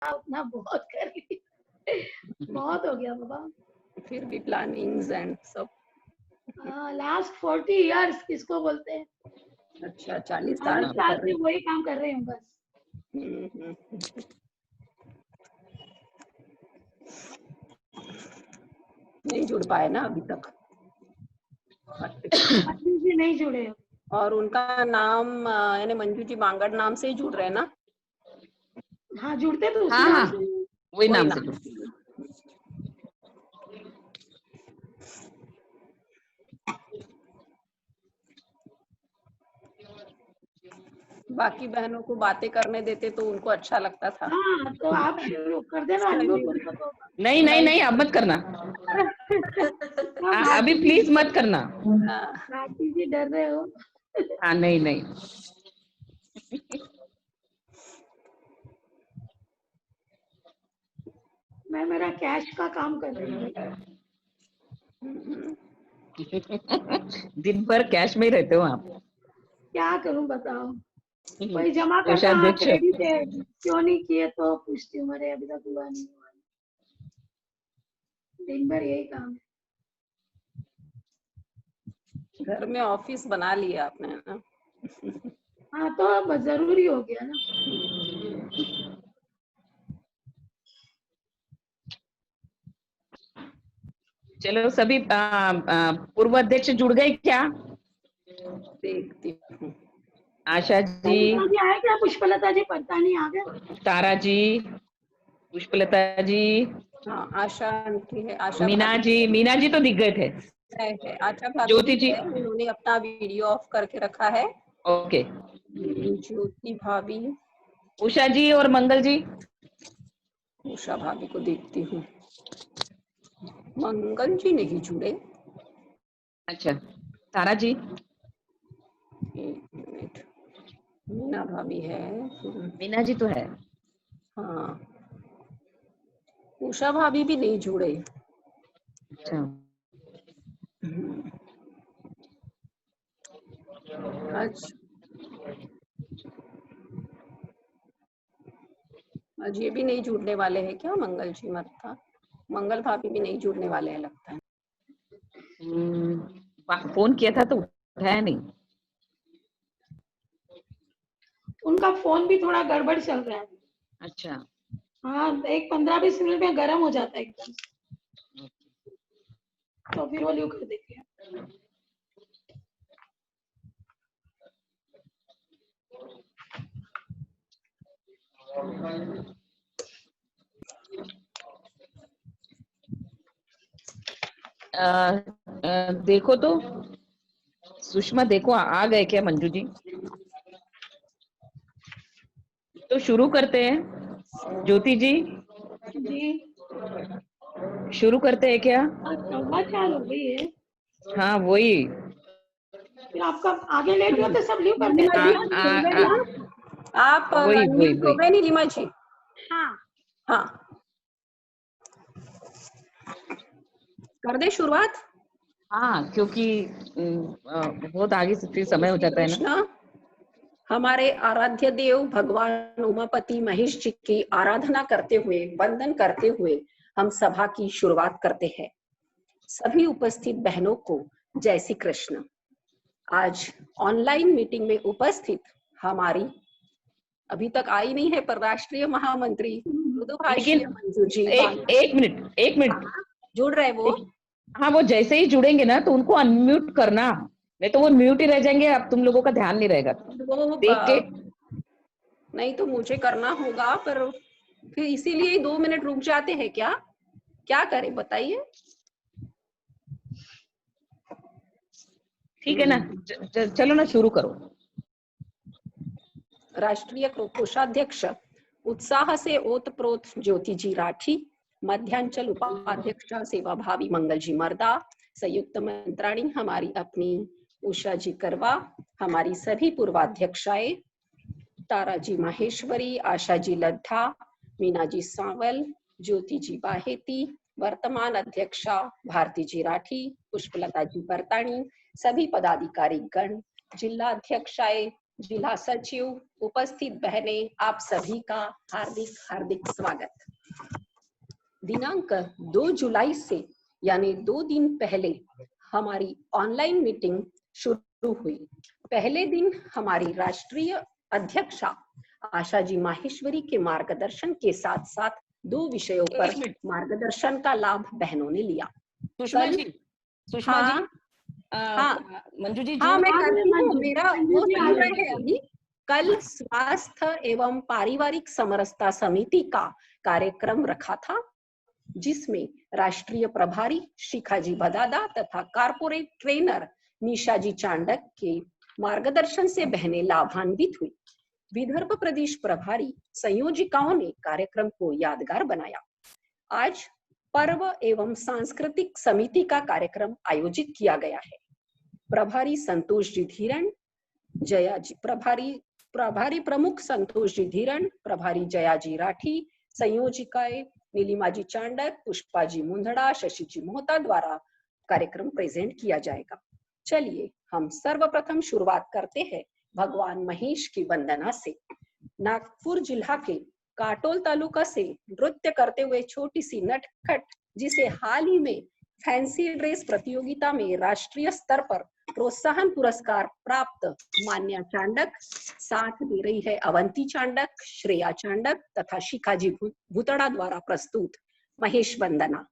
उतना बहुत कर ली। बहुत हो गया बाबा। फिर भी प्लानिंग्स एंड सब। लास्ट 40 इयर्स किसको बोलते हैं। अच्छा 40 साल 40 से साल कर से रही। वही काम कर रही हूँ बस। नहीं जुड़ पाए ना अभी तक। मंजू जी नहीं जुड़े हो। और उनका नाम यानी मंजू जी बांगड़ नाम से ही जुड़ रहे हैं ना। हाँ जुड़ते तो उसी हाँ नाम हाँ से। वही नाम से। बाकी बहनों को बातें करने देते तो उनको अच्छा लगता था। हाँ तो आप शुरू कर देना अनम्यूट उनको तो। नहीं नहीं नहीं, अब मत करना। हाँ, अभी प्लीज मत करना। भारती जी डर रहे हो। हाँ नहीं नहीं। मैं मेरा कैश का काम कर रही हूँ। दिन भर कैश में ही रहते हो आप। क्या करूं बताओ। कोई जमा करता हाँ कोषाध्यक्ष। क्रेडिट है क्यों नहीं किए तो पूछती हूँ। अरे अभी तक हुआ नहीं हुआ। दिन भर यही काम है। घर में ऑफिस बना लिया आपने ना। हाँ तो अब जरूरी हो गया ना। चलो सभी पूर्व अध्यक्ष जुड़ गए क्या? देखती हूँ। आशा जी, पुष्पलता जी आए क्या? पुष्पलता जी पता नहीं आ गए। तारा जी, पुष्पलता जी, हाँ आशा आंटी है। आशा मीना भाभी जी, मीना जी तो दिख गए थे। है। आशा भाभी ज्योति भी जी, है। उन्होंने अपना वीडियो ऑफ करके रखा है। ओके। ज्योति भाभी, उषा जी और मंगल जी। उषा भाभी को देखती हूँ। मंगल जी नहीं जुड़े। अच्छा तारा जी, एक मिनट। मीना भाभी है। मीना जी तो है। हाँ उषा भाभी भी नहीं जुड़े। अच्छा आज ये भी नहीं जुड़ने वाले हैं क्या? मंगल जी मत था। मंगल भाभी भी नहीं जुड़ने वाले हैं लगता है। फोन किया था तो उठाया नहीं। उनका फोन भी थोड़ा गड़बड़ चल रहा है। अच्छा हाँ एक 15-20 मिनट में गर्म हो जाता है एकदम। तो फिर वो ल्यू कर देती है। देखो तो सुषमा, देखो आ गए क्या मंजू जी? तो शुरू करते हैं। ज्योति जी जी शुरू करते हैं क्या? 4:15 हो गई है। हाँ वही। फिर आपका आगे लेट हुआ तो सब लीव कर लीमा देते जी हैं ना। आप वही वही अनम्यूट हो वही। गए नहीं लीमा जी? हाँ हाँ कर दे शुरुआत। हाँ क्योंकि बहुत आगे से फिर समय हो श्री जाता है ना। कृष्ण। हमारे आराध्य देव भगवान उमापति महेश जी की आराधना करते हुए, वंदन करते हुए हम सभा की शुरुआत करते हैं। सभी उपस्थित बहनों को जय श्री कृष्ण। आज ऑनलाइन मीटिंग में उपस्थित हमारी अभी तक आई नहीं है पर राष्ट्रीय महामंत्री मृदुभाषी लेकिन मंजू जी एक मिनट जुड़ रहे वो। हाँ वो जैसे ही जुड़ेंगे ना तो उनको अनम्यूट करना, नहीं तो वो म्यूट ही रह जाएंगे। अब तुम लोगों का ध्यान नहीं रहेगा वो देख के। नहीं तो मुझे करना होगा पर फिर इसीलिए 2 मिनट रुक जाते हैं क्या? क्या करें बताइए। ठीक है ना, चलो ना शुरू करो। राष्ट्रीय कोषाध्यक्ष उत्साह से ओतप्रोत ज्योति जी राठी, मध्यांचल उपाध्यक्ष सेवा भावी मंगल जी मर्दा, संयुक्त मंत्राणी हमारी अपनी उषा जी करवा, हमारी सभी पूर्वाध्यक्षाएं तारा जी माहेश्वरी, आशा जी लड्ढा, मीना जी सांवल, ज्योति जी बाहेती, वर्तमान अध्यक्षा भारती जी राठी, पुष्पलता जी बरताणी, सभी पदाधिकारी गण, जिला अध्यक्षाएं जिला सचिव, उपस्थित बहनें, आप सभी का हार्दिक हार्दिक स्वागत। दिनांक 2 जुलाई से यानी 2 दिन पहले हमारी ऑनलाइन मीटिंग शुरू हुई। पहले दिन हमारी राष्ट्रीय अध्यक्षा आशा जी माहेश्वरी के मार्गदर्शन के साथ साथ 2 विषयों पर मार्गदर्शन का लाभ बहनों ने लिया। सुषमा जी, हाँ, मंजू जी, हाँ, मैं कर रही हूँ, मेरा वो चल रहा है अभी। कल स्वास्थ्य एवं पारिवारिक समरसता समिति का कार्यक्रम रखा था, जिसमें राष्ट्रीय प्रभारी शिखाजी भदादा तथा कारपोरेट ट्रेनर निशा जी चांडक के मार्गदर्शन से बहनें लाभान्वित हुई। विदर्भ प्रदेश प्रभारी संयोजिकाओं ने कार्यक्रम को यादगार बनाया। आज पर्व एवं सांस्कृतिक समिति का कार्यक्रम आयोजित किया गया है। प्रभारी संतोष जी धीरण, जया जी प्रभारी प्रमुख संतोष जी धीरण, प्रभारी जया जी राठी, संयोजिकाएं नीलिमा जी चांडक, पुष्पा जी मुंदड़ा, शशि जी मोहता द्वारा कार्यक्रम प्रेजेंट किया जाएगा। चलिए हम सर्वप्रथम शुरुआत करते हैं भगवान महेश की वंदना से। नागपुर जिला के काटोल तालुका से नृत्य करते हुए छोटी सी नटखट, जिसे हाल ही में फैंसी ड्रेस प्रतियोगिता में राष्ट्रीय स्तर पर प्रोत्साहन पुरस्कार प्राप्त मान्या चांडक, साथ दे रही है अवंती चांडक, श्रेया चांडक तथा शिखाजी भूतड़ा द्वारा प्रस्तुत महेश वंदना।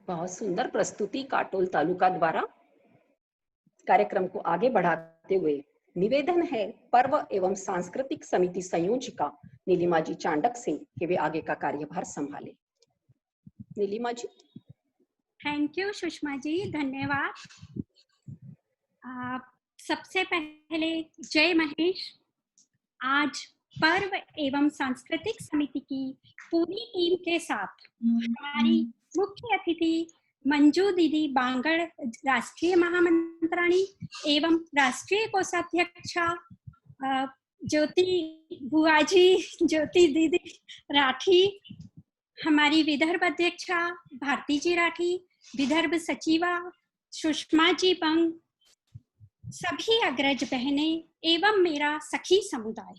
बहुत सुंदर प्रस्तुति काटोल तालुका द्वारा। कार्यक्रम को आगे बढ़ाते हुए निवेदन है पर्व एवं सांस्कृतिक समिति संयोजिका नीलिमा जी चांडक से कि वे आगे का कार्यभार संभाले। नीलिमा जी। थैंक यू सुषमा जी, धन्यवाद। सबसे पहले जय महेश। आज पर्व एवं सांस्कृतिक समिति की पूरी टीम के साथ हमारी मुख्य अतिथि मंजू दीदी बांगड़, राष्ट्रीय महामंत्राणी एवं राष्ट्रीय कोषाध्यक्षा ज्योति बुआजी, ज्योति दीदी राठी, हमारी विदर्भ अध्यक्षा भारती जी राठी, विदर्भ सचिवा सुषमा जी बंग, सभी अग्रज बहनें एवं मेरा सखी समुदाय,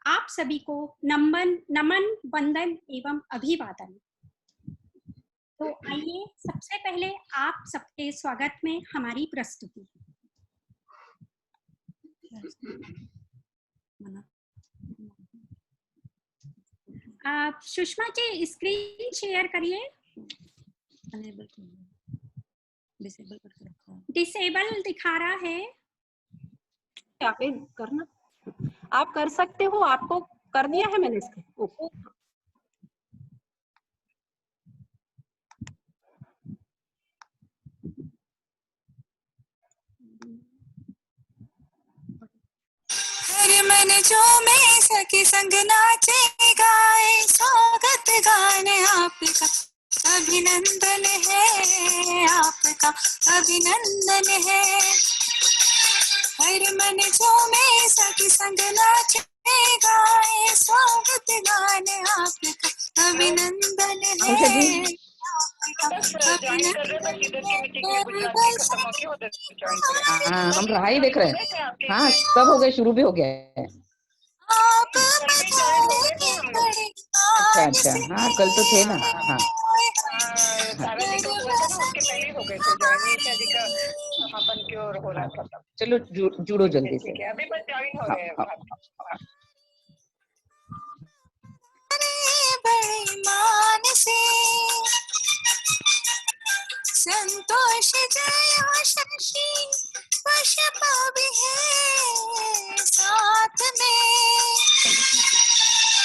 आप सभी को नमन वंदन एवं अभिवादन। तो आइए सबसे पहले आप सबके स्वागत में हमारी प्रस्तुति। सुषमा जी स्क्रीन शेयर करिए। डिसेबल दिखा रहा है। आप करना, आप कर सकते हो, आपको कर दिया है मैंने इसको। हर मन जो में सखी संग नाचे गाए, स्वागत गाने आपका अभिनंदन है, आपका अभिनंदन है। हर मन जो में सखी संग नाचे गाए, स्वागत गाने आपका अभिनंदन है। हाँ, हम रहा ही देख रहे हैं। हाँ, सब हो गए, शुरू भी हो गया है। अच्छा, हाँ कल तो थे ना। हाँ चलो जुड़ो जल्दी से। अभी बस ज्वाइन हो गए। बड़े मान से संतोष जय शशि पुष्पा भी है साथ में,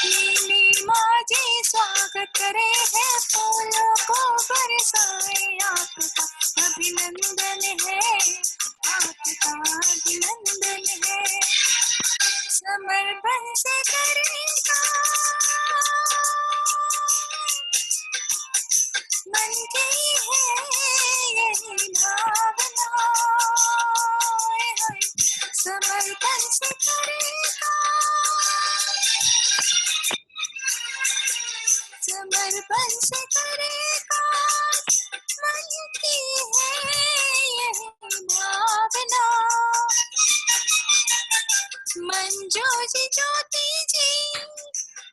नीली माँ जी स्वागत करे है, फूलों को बरसाए, आपका अभिनंदन है, आपका अभिनंदन है। समर्पण से करेगा मन की है यही भावना, समर्पण से करेगा, समर्पण से करेगा मन की है यही भावना। मंजू जी ज्योति जी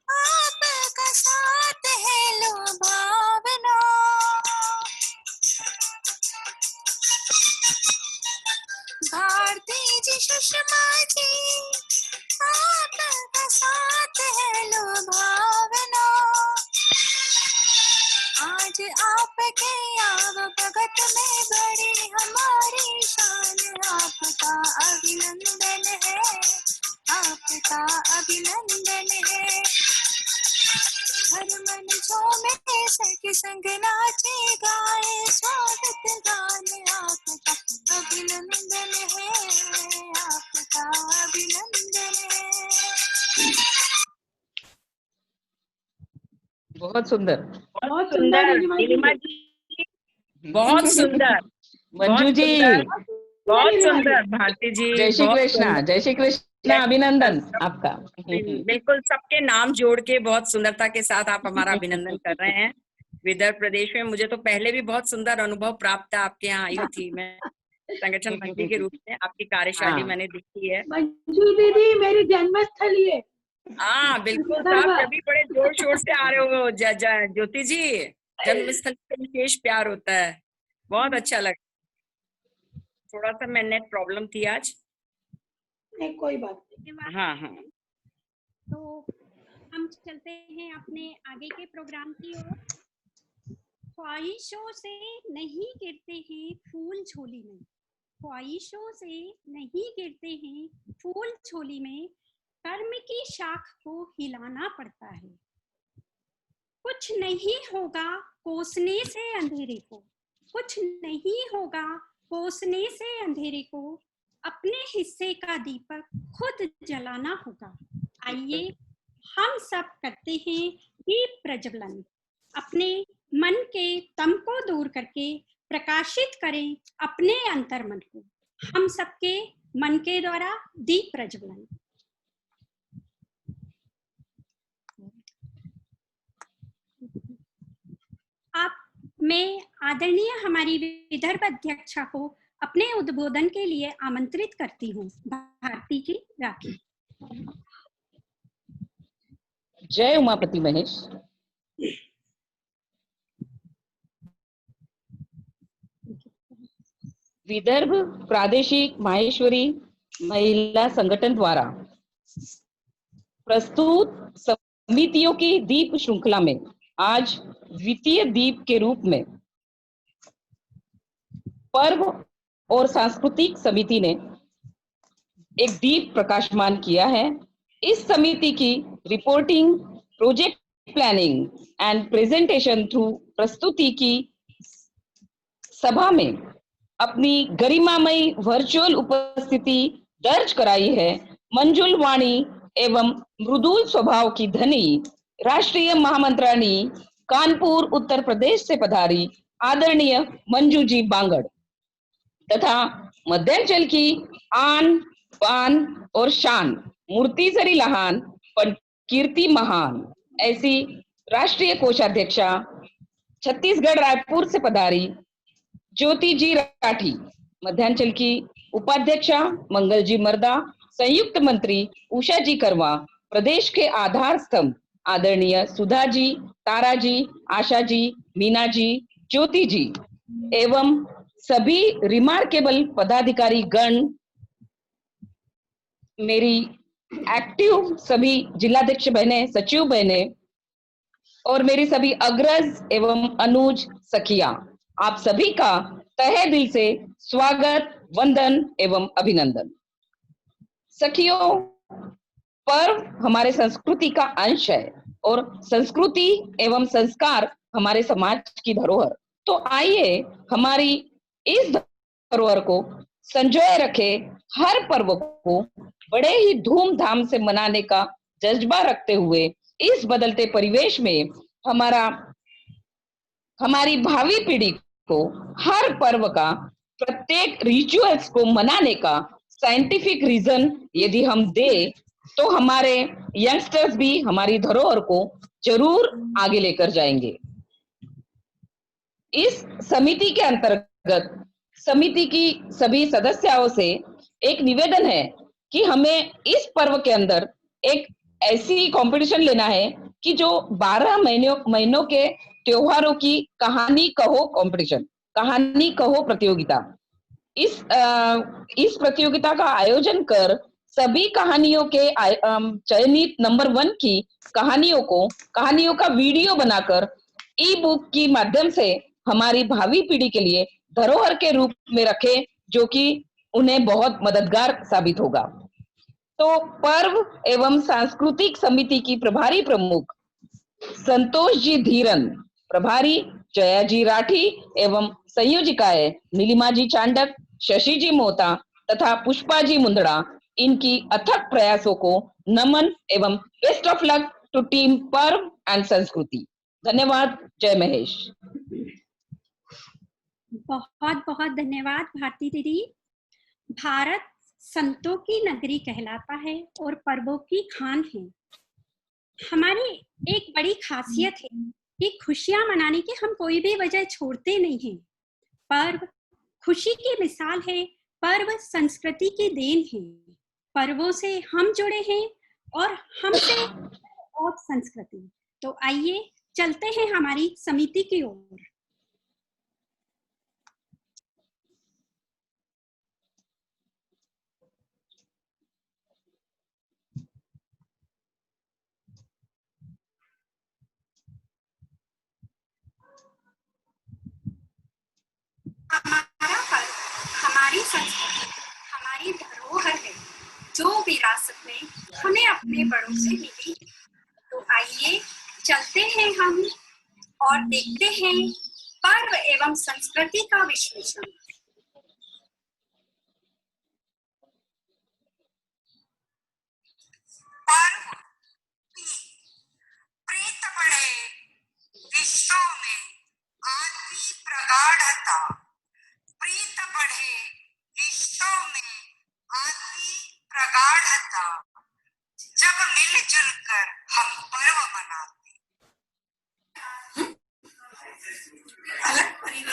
आपका साथ है लो भावना, भारती जी सुषमा जी आपका साथ है लो भावना। आज आपके आव भगत में बड़ी हमारी शान, आपका अभिनंदन है, आपका अभिनंदन है। हर मन झूमे सखी संग नाचे गाए, स्वागत गाने आपका अभिनंदन है, आपका अभिनंदन है। बहुत सुंदर, बहुत सुंदर नीलिमा जी, बहुत सुंदर। मंजू जी बहुत सुंदर। भारती जी, जय श्री कृष्णा, जय श्री कृष्णा, अभिनंदन आपका। बिल्कुल सबके नाम जोड़ के बहुत सुंदरता के साथ आप हमारा अभिनंदन कर रहे हैं। विदर्भ प्रदेश में मुझे तो पहले भी बहुत सुंदर अनुभव प्राप्त था, आपके यहाँ आई थी मैं संगठन मंत्री के रूप में, आपकी कार्यशैली मैंने देखी है। मंजू दीदी मेरी जन्मस्थली है। हाँ बिल्कुल साहब, तभी बड़े जोर शोर से आ रहे हो ज्योति जी। जन्मस्थल से विशेष प्यार होता है, बहुत अच्छा लगा। थोड़ा सा मैं नेट प्रॉब्लम थी आज। नहीं कोई बात नहीं। हाँ हाँ, तो हम चलते हैं अपने आगे के प्रोग्राम की ओर। ख्वाहिशों से नहीं गिरते हैं फूल झोली में, ख्वाहिशों से नहीं गिरते हैं फूल झोली में, कर्म की शाख को हिलाना पड़ता है। कुछ नहीं होगा कोसने से अंधेरे को, कुछ नहीं होगा कोसने से अंधेरे को, अपने हिस्से का दीपक खुद जलाना होगा। आइए हम सब करते हैं दीप प्रज्वलन। अपने मन के तम को दूर करके प्रकाशित करें अपने अंतर्मन को। हम सबके मन के द्वारा दीप प्रज्वलन। आप मैं आदरणीय हमारी विदर्भ अध्यक्षा को अपने उद्बोधन के लिए आमंत्रित करती हूँ। भारती जी राठी। जय उमापति महेश। विदर्भ प्रादेशिक माहेश्वरी महिला संगठन द्वारा प्रस्तुत समितियों की दीप श्रृंखला में आज द्वितीय दीप के रूप में पर्व और सांस्कृतिक समिति ने एक दीप प्रकाशमान किया है। इस समिति की reporting, project planning and presentation through प्रस्तुति की सभा में अपनी गरिमामयी वर्चुअल उपस्थिति दर्ज कराई है मंजुल वाणी एवं मृदुल स्वभाव की धनी राष्ट्रीय महामंत्राणी कानपुर उत्तर प्रदेश से पधारी आदरणीय मंजू जी बांगड़ तथा मध्यांचल की आन बान और शान मूर्ति जरी लहान पण कीर्ति महान ऐसी राष्ट्रीय कोषाध्यक्षा छत्तीसगढ़ रायपुर से पधारी ज्योति जी राठी, मध्यांचल की उपाध्यक्षा मंगल जी मर्दा, संयुक्त मंत्री उषा जी करवा, प्रदेश के आधार स्तंभ आदरणीय सुधा जी, तारा जी, आशा जी, मीना जी, ज्योति जी एवं सभी रिमार्केबल पदाधिकारी गण, मेरी एक्टिव सभी जिलाध्यक्ष बहने, सचिव बहने और मेरी सभी अग्रज एवं अनुज सखिया, आप सभी का तहे दिल से स्वागत, वंदन एवं अभिनंदन। सखियों, पर्व हमारे संस्कृति का अंश है और संस्कृति एवं संस्कार हमारे समाज की धरोहर। तो आइए हमारी इस धरोहर को संजोए रखे, हर पर्व को बड़े ही धूमधाम से मनाने का जज्बा रखते हुए इस बदलते परिवेश में हमारी भावी पीढ़ी को हर पर्व का, प्रत्येक रिचुअल्स को मनाने का साइंटिफिक रीजन यदि हम दे तो हमारे यंगस्टर्स भी हमारी धरोहर को जरूर आगे लेकर जाएंगे। इस समिति के अंतर्गत समिति की सभी सदस्यों से एक निवेदन है कि हमें इस पर्व के अंदर एक ऐसी कंपटीशन लेना है कि जो 12 महीनों के त्योहारों की कहानी कहो कंपटीशन, कहानी कहो प्रतियोगिता। इस प्रतियोगिता का आयोजन कर सभी कहानियों के चयनित नंबर 1 की कहानियों का वीडियो बनाकर ई बुक की माध्यम से हमारी भावी पीढ़ी के लिए धरोहर के रूप में रखें, जो कि उन्हें बहुत मददगार साबित होगा। तो पर्व एवं सांस्कृतिक समिति की प्रभारी प्रमुख संतोष जी धीरन, प्रभारी जया जी राठी एवं संयोजिकाएं नीलिमा जी चांडक, शशि जी मोहता तथा पुष्पा जी मुंदड़ा, इनकी अथक प्रयासों को नमन एवं best of luck to team Parv and Sanskriti. धन्यवाद। जय महेश। बहुत बहुत धन्यवाद भारती दीदी। भारत संतों की नगरी कहलाता है और पर्वों की खान है। हमारी एक बड़ी खासियत है कि खुशियां मनाने की हम कोई भी वजह छोड़ते नहीं हैं। पर्व खुशी की मिसाल है, पर्व संस्कृति की देन है। पर्वों से हम जुड़े हैं और हमसे और संस्कृति। तो आइए चलते हैं हमारी समिति की ओर। हमारा पर्व हमारी संस्कृति, हमारी धरोहर है, जो विरासत में हमें अपने बड़ों से मिली। तो आइए चलते हैं हम और देखते हैं पर्व एवं संस्कृति का विश्लेषण।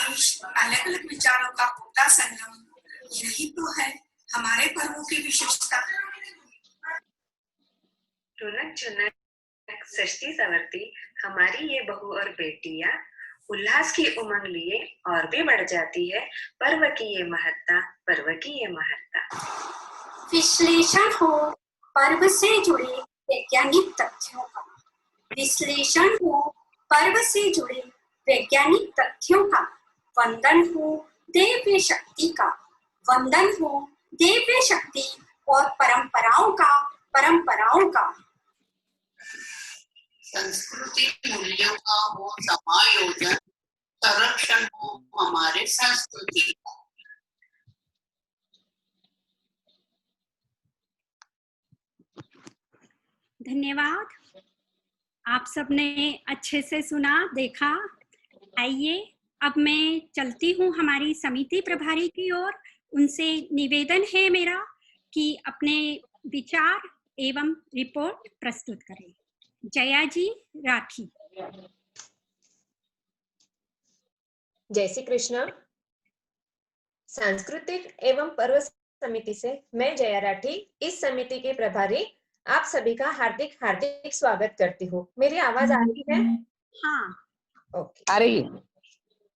आयुष अलग अलग विचारों का होता संगम, यही तो है हमारे पर्वों की विशेषता। रौनक झुनक सजती संवरती हमारी ये बहू और बेटियां, उल्लास की उमंग लिए और भी बढ़ जाती है पर्व की ये महत्ता, पर्व की ये महत्ता। विश्लेषण हो पर्व से जुड़े वैज्ञानिक तथ्यों का, विश्लेषण हो पर्व से जुड़े वैज्ञानिक तथ्यों का, वंदन हो दिव्य शक्ति का, वंदन हो दिव्य शक्ति और परंपराओं का। संस्कृति मूल्यों का हो समायोजन, संरक्षण हो हमारे संस्कृति का। धन्यवाद। आप सबने अच्छे से सुना, देखा। आइए अब मैं चलती हूँ हमारी समिति प्रभारी की ओर। उनसे निवेदन है मेरा कि अपने विचार एवं रिपोर्ट प्रस्तुत करें। जया जी राठी। जय श्री कृष्ण। सांस्कृतिक एवं पर्व समिति से मैं जया राठी, इस समिति की प्रभारी, आप सभी का हार्दिक हार्दिक स्वागत करती हूँ। मेरी आवाज आ रही है? हाँ, ओके, आ रही है।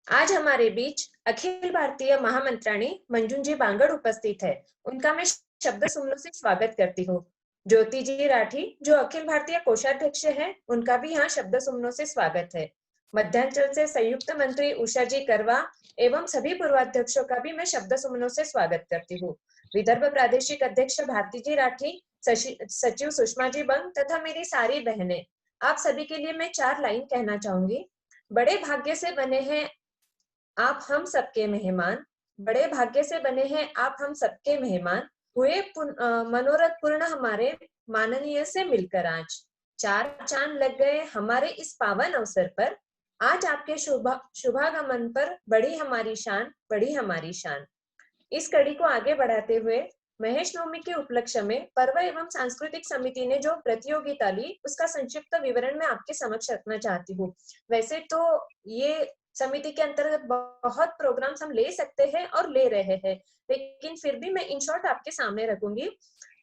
आज हमारे बीच अखिल भारतीय महामंत्राणी मंजुंजी बांगड़ उपस्थित है। उनका मैं शब्द सुमनों से स्वागत करती हूँ। ज्योति जी राठी जो अखिल भारतीय कोषाध्यक्ष है, उनका भी यहाँ शब्द सुमनों से स्वागत है। मध्यांचल से संयुक्त मंत्री उषा जी करवा एवं सभी पूर्वाध्यक्षों का भी मैं शब्द सुमनों से स्वागत करती हूँ। विदर्भ प्रादेशिक अध्यक्ष भारती जी राठी, सचिव सुषमा जी बंग तथा मेरी सारी बहनें, आप सभी के लिए मैं 4 लाइन कहना चाहूंगी। बड़े भाग्य से बने हैं आप हम सबके मेहमान, बड़े भाग्य से बने हैं आप हम सबके मेहमान, हुए मनोरथ पूर्ण हमारे माननीय से मिलकर आज। 4 चांद लग गए हमारे इस पावन अवसर पर, आज आपके शुभागमन पर बढ़ी हमारी शान, बढ़ी हमारी शान। इस कड़ी को आगे बढ़ाते हुए महेश नवमी के उपलक्ष्य में पर्व एवं सांस्कृतिक समिति ने जो प्रतियोगिता ली, उसका संक्षिप्त विवरण मैं आपके समक्ष रखना चाहती हूँ। वैसे तो ये समिति के अंतर्गत बहुत प्रोग्राम्स हम ले सकते हैं और ले रहे हैं, लेकिन फिर भी मैं इन शॉर्ट आपके सामने रखूंगी।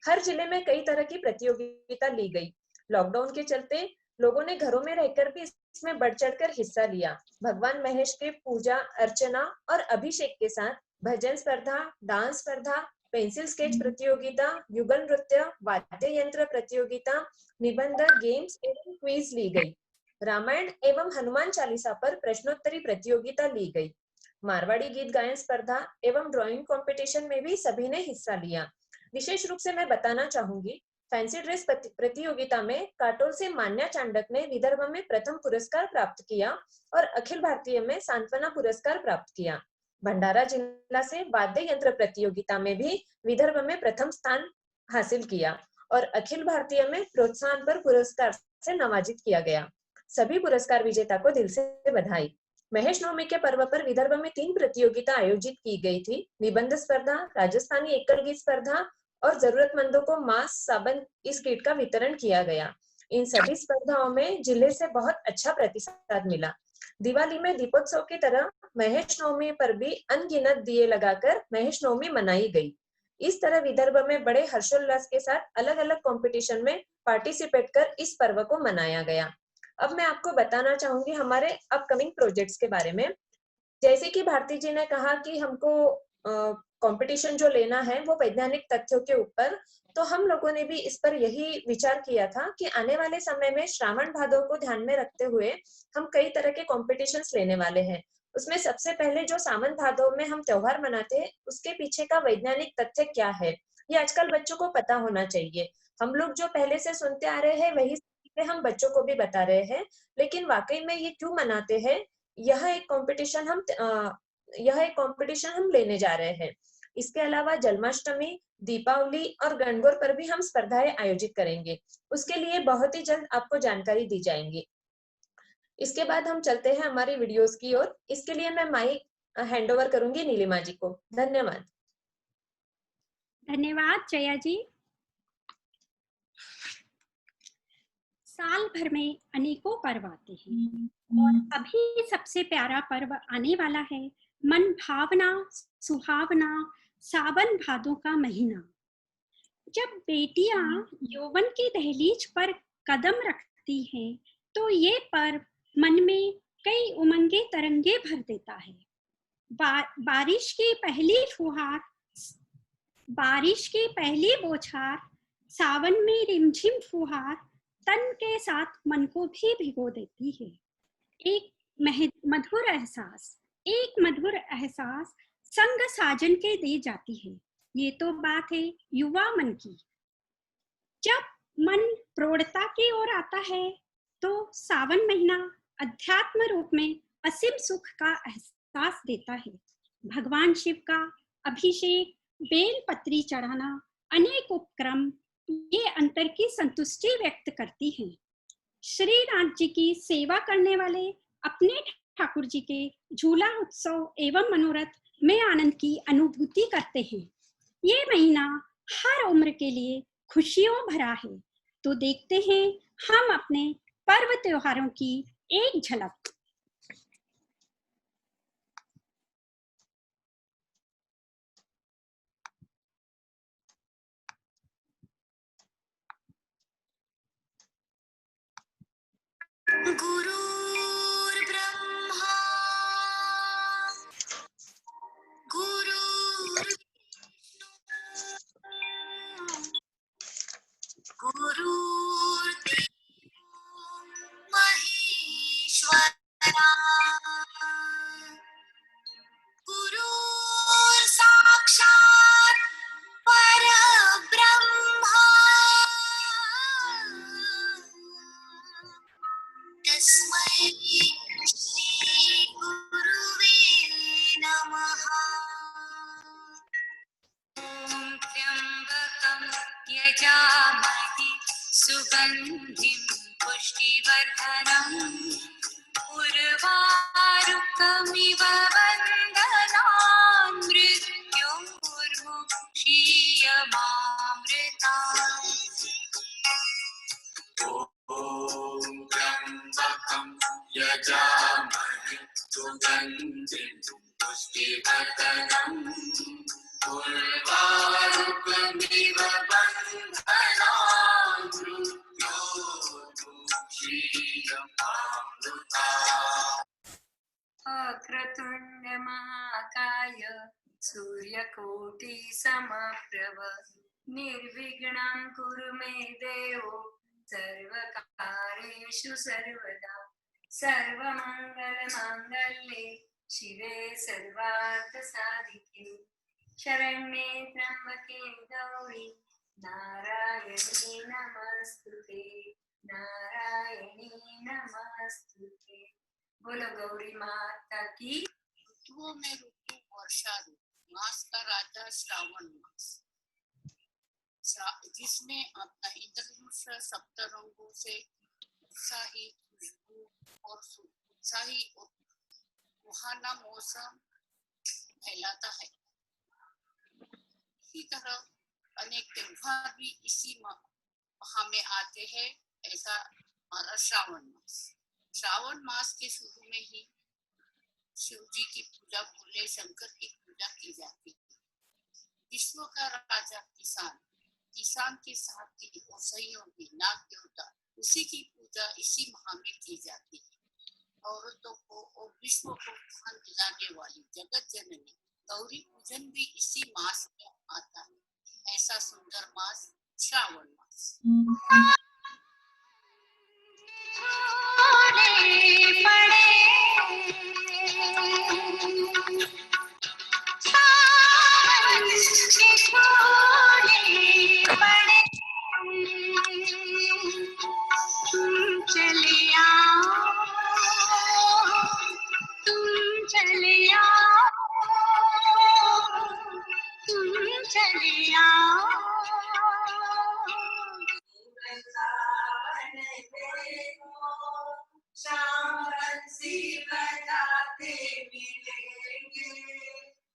हर जिले में कई तरह की प्रतियोगिता ली गई। लॉकडाउन के चलते लोगों ने घरों में रहकर भी इसमें बढ़ चढ़कर हिस्सा लिया। भगवान महेश के पूजा अर्चना और अभिषेक के साथ भजन स्पर्धा, डांस स्पर्धा, पेंसिल स्केच प्रतियोगिता, युगल नृत्य, वाद्य यंत्र प्रतियोगिता, निबंध, गेम्स एवं क्विज ली गई। रामायण एवं हनुमान चालीसा पर प्रश्नोत्तरी प्रतियोगिता ली गई। मारवाड़ी गीत गायन स्पर्धा एवं ड्राइंग कंपटीशन में भी सभी ने हिस्सा लिया। विशेष रूप से मैं बताना चाहूंगी, फैंसी ड्रेस प्रतियोगिता में काटोल से मान्या चांडक ने विदर्भ में प्रथम पुरस्कार प्राप्त किया और अखिल भारतीय में सांत्वना पुरस्कार प्राप्त किया। भंडारा जिला से वाद्य यंत्र प्रतियोगिता में भी विदर्भ में प्रथम स्थान हासिल किया और अखिल भारतीय में प्रोत्साहन पर पुरस्कार से नवाजित किया गया। सभी पुरस्कार विजेता को दिल से बधाई। महेश नवमी के पर्व पर विदर्भ में 3 प्रतियोगिता आयोजित की गई थी। निबंध स्पर्धा, राजस्थानी एकल गीत स्पर्धा और जरूरतमंदों को मास्क, साबुन, इस किट का वितरण किया गया। इन सभी स्पर्धाओं में जिले से बहुत अच्छा प्रतिसाद मिला। दिवाली में दीपोत्सव की तरह महेश नवमी पर भी अनगिनत दिए लगाकर महेश नवमी मनाई गई। इस तरह विदर्भ में बड़े हर्षोल्लास के साथ अलग अलग कंपटीशन में पार्टिसिपेट कर इस पर्व को मनाया गया। अब मैं आपको बताना चाहूंगी हमारे अपकमिंग प्रोजेक्ट्स के बारे में। जैसे कि भारती जी ने कहा कि हमको कंपटीशन जो लेना है वो वैज्ञानिक तथ्यों के ऊपर, तो हम लोगों ने भी इस पर यही विचार किया था कि आने वाले समय में श्रावण भादव को ध्यान में रखते हुए हम कई तरह के कॉम्पिटिशन्स लेने वाले हैं। उसमें सबसे पहले जो सावन भादव में हम त्योहार मनाते हैं, उसके पीछे का वैज्ञानिक तथ्य क्या है, ये आजकल बच्चों को पता होना चाहिए। हम लोग जो पहले से सुनते आ रहे हैं वही हम बच्चों को भी बता रहे हैं, लेकिन वाकई में ये क्यों मनाते हैं, यह एक कंपटीशन हम लेने जा रहे हैं। इसके अलावा जन्माष्टमी, दीपावली और गणगौर पर भी हम स्पर्धाएं आयोजित करेंगे। उसके लिए बहुत ही जल्द आपको जानकारी दी जाएंगी। इसके बाद हम चलते हैं हमारी वीडियोस की ओर। इसके लिए मैं माइक हैंड ओवर करूंगी नीलिमा जी को। धन्यवाद। धन्यवाद जया जी। साल भर में अनेकों पर्व आते हैं और अभी सबसे प्यारा पर्व आने वाला है, मन भावना सुहावना सावन भादों का महीना। जब बेटियां यौवन की दहलीज पर कदम रखती हैं तो ये पर्व मन में कई उमंगे तरंगे भर देता है। बारिश की पहली फुहार, बारिश की पहली बौछार, सावन में रिमझिम फुहार तन के साथ मन को भी भिगो देती है। एक मधुर एहसास संग साजन के दे जाती है। ये तो बात है युवा मन की। जब मन प्रौढ़ता की ओर आता है तो सावन महीना अध्यात्म रूप में असीम सुख का एहसास देता है। भगवान शिव का अभिषेक, बेल पत्री चढ़ाना, अनेक उपक्रम ये अंतर की संतुष्टि व्यक्त करती हैं। श्री नाथ जी की सेवा करने वाले अपने ठाकुर जी के झूला उत्सव एवं मनोरथ में आनंद की अनुभूति करते हैं। ये महीना हर उम्र के लिए खुशियों भरा है। तो देखते हैं हम अपने पर्व त्योहारों की एक झलक। गुरुर्ब्रह्मा गुरुर्विष्णु गुरुर्देवो महेश्वरा गुरुर्साक्षात् परब्रह्मा तस्मै श्री गुरुवे नमः। ॐ त्र्यम्बकं यजामहे सुगन्धिं पुष्टिवर्धनम् उर्वारुकमिव बन्धनान् मृत्योर्मुक्षीयमामृतात्। ॐ त्र्यम्बकं यजामहे सुगन्धिं पुष्टिवर्धनम् उर्वारुकमिव बन्धनान् मृत्योर्मुक्षीयमामृतात्। वक्रतुण्ड महाकाय सूर्यकोटि समप्रभ निर्विघ्नं कुरु मे देव सर्वकार्येषु सर्वदा। सर्वमङ्गलमाङ्गल्ये शिवे सर्वार्थसाधिके शरण्ये त्र्यम्बके गौरी नारायणी नमस्तुते नारायणी नमस्तुते। बोलो गौरी माता की। ऋतुओं में ऋतु वर्षा ऋतु, मास का राजा श्रावण मास, जिसमें अपना इंद्रधनुष सप्तरंगों से उत्साही खुशबू और उत्साही और सुहाना मौसम फैलाता है। इसी तरह अनेक त्योहार भी इसी माह में आते हैं। ऐसा हमारा श्रावण मास के शुरू में ही शिव जी की पूजा, भोले शंकर की पूजा की जाती है। विश्व का राजा किसान के साथ ही और सहयोगी नाग देवता, उसी की पूजा इसी माह में की जाती है। औरतों को और विश्व को धन दिलाने वाली जगत जननी गौरी पूजन भी इसी मास में आता है। ऐसा सुंदर मास श्रावण मास।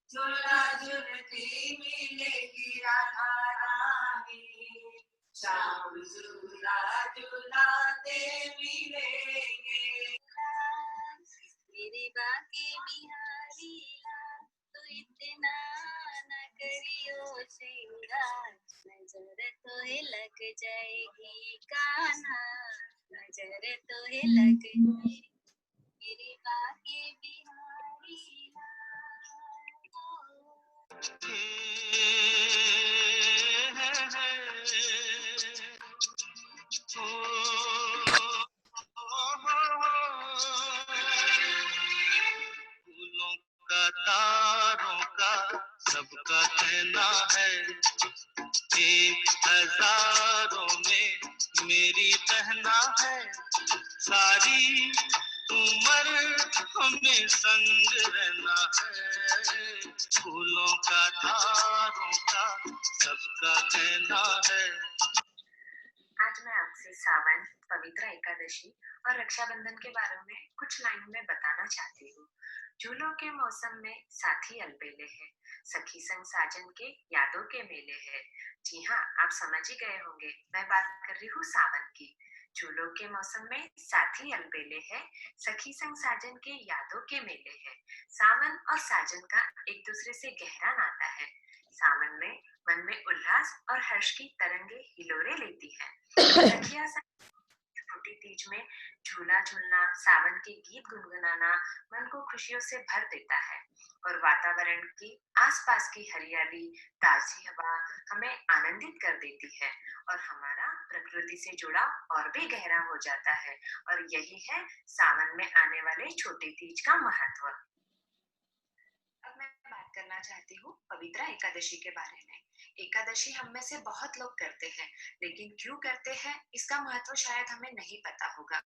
झूला झूलती मिलेगी राधा रानी, श्याम झूला झूलाते तो है लगने मेरे भाग्य बिहारी फूलों का तारों का सबका कहना है, एक हजारों में मेरी बहना है, सारी उम्र हमें संग रहना है, फूलों का तारों का सबका कहना है। आज मैं आपसे सावन, पवित्र एकादशी और रक्षाबंधन के बारे में कुछ लाइन में बताना चाहती हूँ। झूलों के मौसम में साथी अलबेले हैं, सखी संग साजन के यादों के मेले हैं। जी हाँ, आप समझ ही गए होंगे, मैं बात कर रही हूँ सावन की। झूलों के मौसम में साथी अलबेले हैं, सखी संग साजन के यादों के मेले हैं। सावन और साजन का एक दूसरे से गहरा नाता है। सावन में मन में उल्लास और हर्ष की तरंगे हिलोरे लेती है। सखियां छोटी तीज में झूला झूलना, सावन के गीत गुनगुनाना मन को खुशियों से भर देता है और वातावरण की आसपास की हरियाली, ताजी हवा हमें आनंदित कर देती है और हमारा प्रकृति से जुड़ा और भी गहरा हो जाता है। और यही है सावन में आने वाले छोटी तीज का महत्व। अब मैं बात करना चाहती हूँ पवित्र एकादशी के बारे में। एकादशी हम में से बहुत लोग करते हैं, लेकिन क्यों करते हैं इसका महत्व शायद हमें नहीं पता होगा।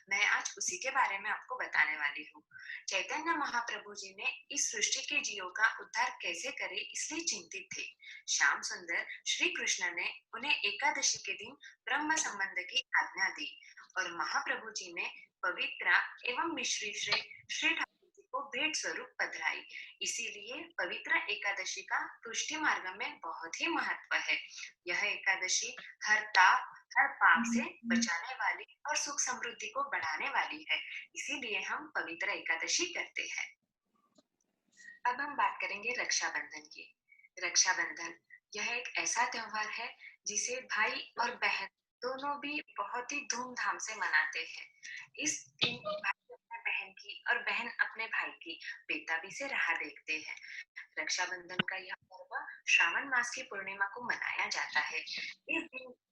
मैं आज उसी के बारे में आपको बताने वाली हूँ। चैतन्य महाप्रभु जी ने इस सृष्टि के जीवों का उद्धार कैसे करे इसलिए चिंतित थे। श्याम सुंदर श्री कृष्ण ने उन्हें एकादशी के दिन ब्रह्म संबंध की आज्ञा दी और महाप्रभु जी ने पवित्र एवं मिश्री श्री को भेंट स्वरूप पधराई। इसीलिए पवित्र एकादशी का पुष्टि मार्ग में बहुत ही महत्व है। यह एकादशी हर ताप, हर पाप से बचाने वाली और सुख समृद्धि को बढ़ाने वाली है। इसीलिए हम पवित्र एकादशी करते हैं। अब हम बात करेंगे रक्षाबंधन की। रक्षाबंधन यह एक ऐसा त्योहार है जिसे भाई और बहन दोनों भी बहुत ही धूमधाम से मनाते हैं। इस दिन बहन की और बहन अपने भाई की बेताबी से राह देखते हैं। रक्षाबंधन का यह पर्व श्रावण मास की पूर्णिमा को मनाया जाता है।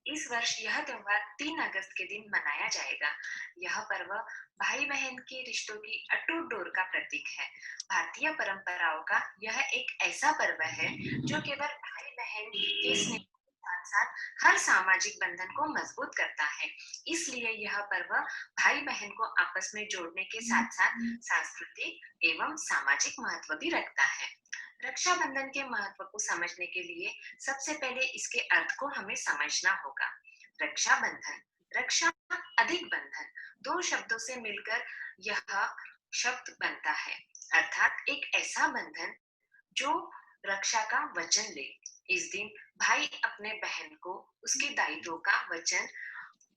इस वर्ष यह त्योहार 3 अगस्त के दिन मनाया जाएगा। यह पर्व भाई बहन के रिश्तों की अटूट डोर का प्रतीक है। भारतीय परंपराओं का यह एक ऐसा पर्व है जो केवल भाई बहन के स्नेह साथ हर सामाजिक बंधन को मजबूत करता है। इसलिए यह पर्व भाई बहन को आपस में जोड़ने के साथ साथ सांस्कृतिक एवं सामाजिक महत्व भी रखता है। रक्षाबंधन के महत्व को समझने के लिए सबसे पहले इसके अर्थ को हमें समझना होगा। रक्षाबंधन, रक्षा अधिक बंधन, 2 शब्दों से मिलकर यह शब्द बनता है, अर्थात एक ऐसा बंधन जो रक्षा का वचन ले। इस दिन भाई अपने बहन को उसके दायित्वों का वचन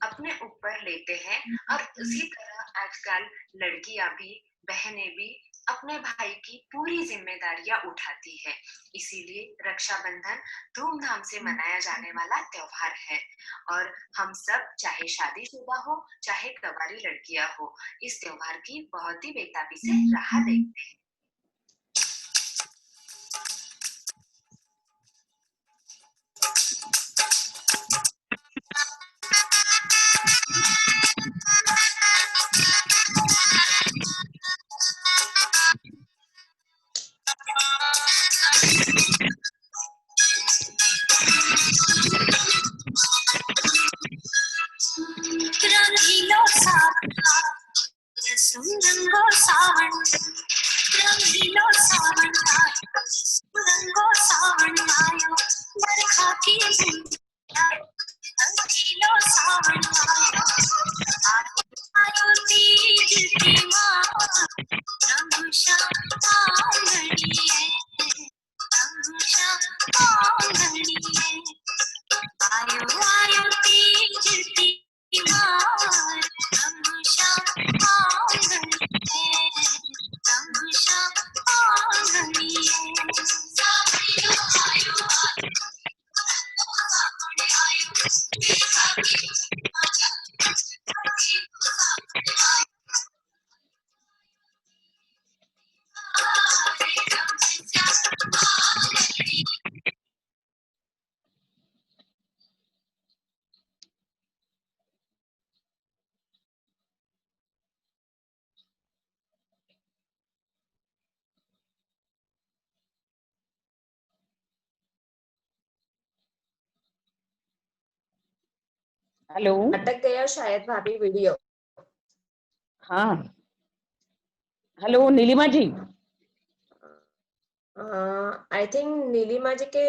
अपने ऊपर लेते हैं और उसी तरह आजकल लड़कियां भी, बहनें भी अपने भाई की पूरी जिम्मेदारियां उठाती है। इसीलिए रक्षाबंधन धूमधाम से मनाया जाने वाला त्योहार है और हम सब, चाहे शादीशुदा हो चाहे कवारी लड़कियां हो, इस त्योहार की बहुत ही बेताबी से राह देखते हैं। रंगीलो सावन रंगो सावन, रंगीलो सावन रंगो सावन आयो, बरखा की रंगीलो सावन आयो तीज की माँ, रंग आंगनी है, रंग आंगनी है, आयो आयो तीज की मार, रंग आंगनी है, रंग आंगनी है, सावरियो आयो हेलो, अटक गया शायद भाभी वीडियो। हाँ, hello Nilima ji. I think Nilima ji के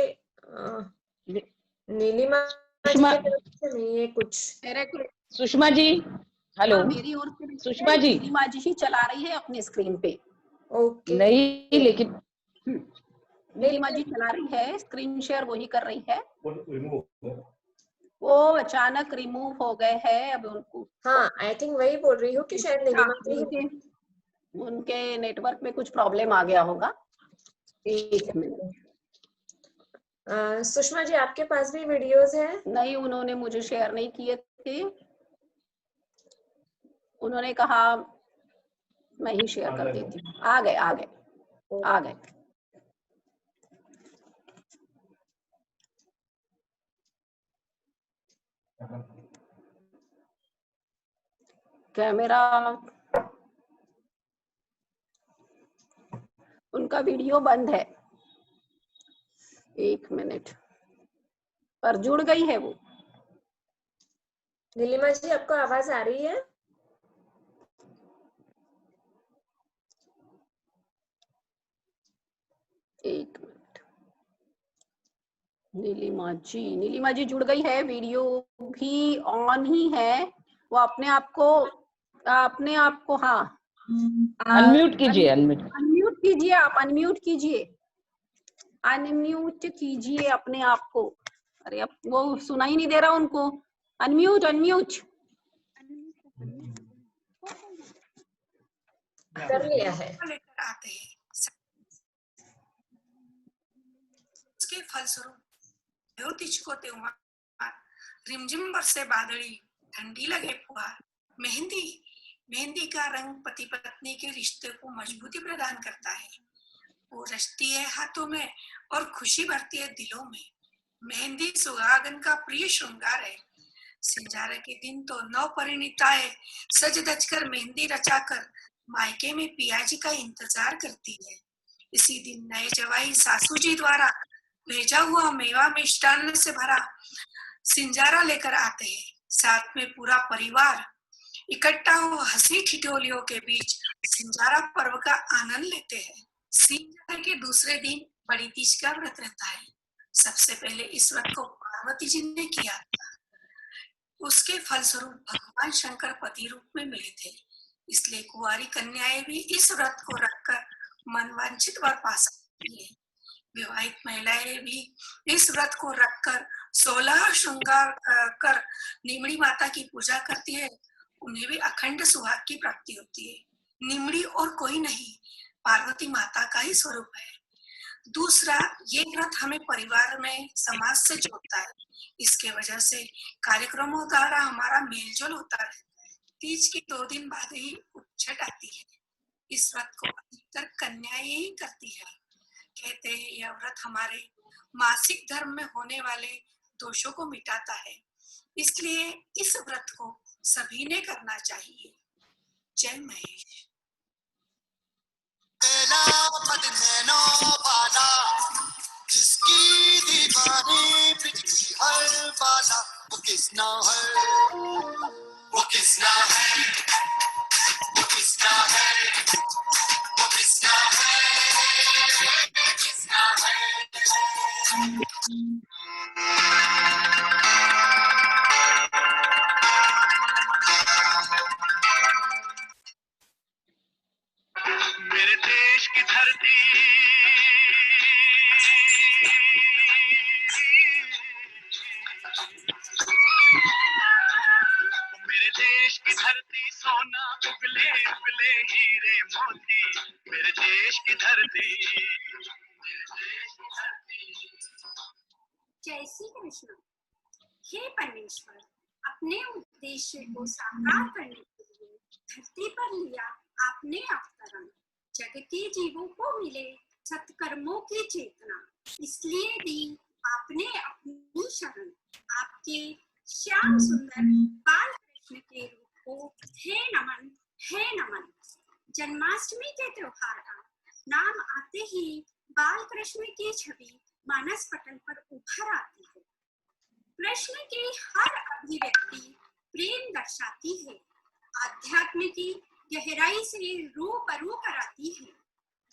नीलिमा जी सुषमा, के तरफ से नहीं है कुछ। मेरे को सुषमा जी, हेलो हाँ, मेरी ओर से सुषमा जी। नीलिमा जी ही चला रही है अपने स्क्रीन पे। ओके नहीं लेकिन नीलिमा जी चला रही है स्क्रीन शेयर, वही कर रही है। वो अचानक रिमूव हो गए हैं अब उनको। हाँ, आई थिंक वही बोल रही हूँ कि शायद नीलिमा जी उनके नेटवर्क में कुछ प्रॉब्लम आ गया होगा। एक मिनट। सुषमा जी आपके पास भी वीडियोस हैं? नहीं, उन्होंने मुझे शेयर नहीं किए थे। उन्होंने कहा मैं ही शेयर कर देती हूँ। आ गए आ गए आ गए। कैमरा, उनका वीडियो बंद है। एक मिनट, पर जुड़ गई है वो। नीलिमा जी आपको आवाज आ रही है? एक मिनट। नीलिमा जी जुड़ गई है, वीडियो भी ऑन ही है। वो अपने आप को हाँ अनम्यूट कीजिए, अनम्यूट कीजिए। आप अनम्यूट कीजिए, अनम्यूट कीजिए अपने आप को। अरे अब वो सुना ही नहीं दे रहा उनको। अनम्यूट अनम्यूट कर लिया है। लेकर आते हैं। उसके फलस्वरूप ज्योतिषको तेव्हा रिमझिम बरसे बादली, ठंडी लगे फुहार। मेहंदी का रंग पति पत्नी के रिश्ते को मजबूती प्रदान करता है। वो रचती है हाथों में और खुशी भरती है दिलों में। मेहंदी सुहागन का प्रिय श्रृंगार है। सिंजारे के दिन तो नवपरिणीताएं सज धज कर मेहंदी रचाकर मायके में पियाजी का इंतजार करती है। इसी दिन नए जवाई सासू जी द्वारा भेजा हुआ मेवा मिष्टान्न से भरा सिंजारा लेकर आते हैं। साथ में पूरा परिवार इकट्ठा हो हंसी ठिठोलियों के बीच सिंजारा पर्व का आनंद लेते हैं। सिंजारे के दूसरे दिन बड़ी तीज का व्रत रहता है। सबसे पहले इस व्रत को पार्वती जी ने किया था। उसके फलस्वरूप भगवान शंकर पति रूप में मिले थे। इसलिए कुंवारी कन्याएं भी इस व्रत को रखकर मनवांछित वर पा सकती है। विवाहित महिलाएं भी इस व्रत को रखकर 16 श्रृंगार कर निमड़ी माता की पूजा करती है। उन्हें भी अखंड सुहाग की प्राप्ति होती है। निमड़ी और कोई नहीं, पार्वती माता का ही स्वरूप है। दूसरा, ये व्रत हमें परिवार में समाज से जोड़ता है। इसके वजह से कार्यक्रमों द्वारा हमारा मेलजोल होता रहता है। तीज के 2 दिन बाद ही उच्छट आती है। इस व्रत को अधिकतर कन्याएं ही करती है। कहते हैं यह व्रत हमारे मासिक धर्म में होने वाले दोषों को मिटाता है। इसलिए इस व्रत को सभी ने करना चाहिए। जय महेश। जिसकी दीवानी पिटकी हर बाला, वो किसना है, वो किसना है, वो किसना है, वो किसना है, किसना है। मेरे देश की धरती, मेरे देश की धरती सोना उगले उगले हीरे मोती, मेरे देश की धरती, मेरे देश की धरती। जय श्री कृष्ण। हे परमेश्वर, अपने उद्देश्य को साकार करने के लिए धरती पर लिया आपने अवतरण। जगती जीवों को मिले सत्कर्मों की चेतना, इसलिए दी आपने अपनी शरण। आपके श्याम सुंदर बाल कृष्ण के रूप को हे नमन, हे नमन। जन्माष्टमी के त्योहार का नाम आते ही बाल कृष्ण की छवि मानस पटल पर उभर आती है। कृष्ण की हर अभिव्यक्ति प्रेम दर्शाती है, आध्यात्म की गहराई से रूबरू कराती है।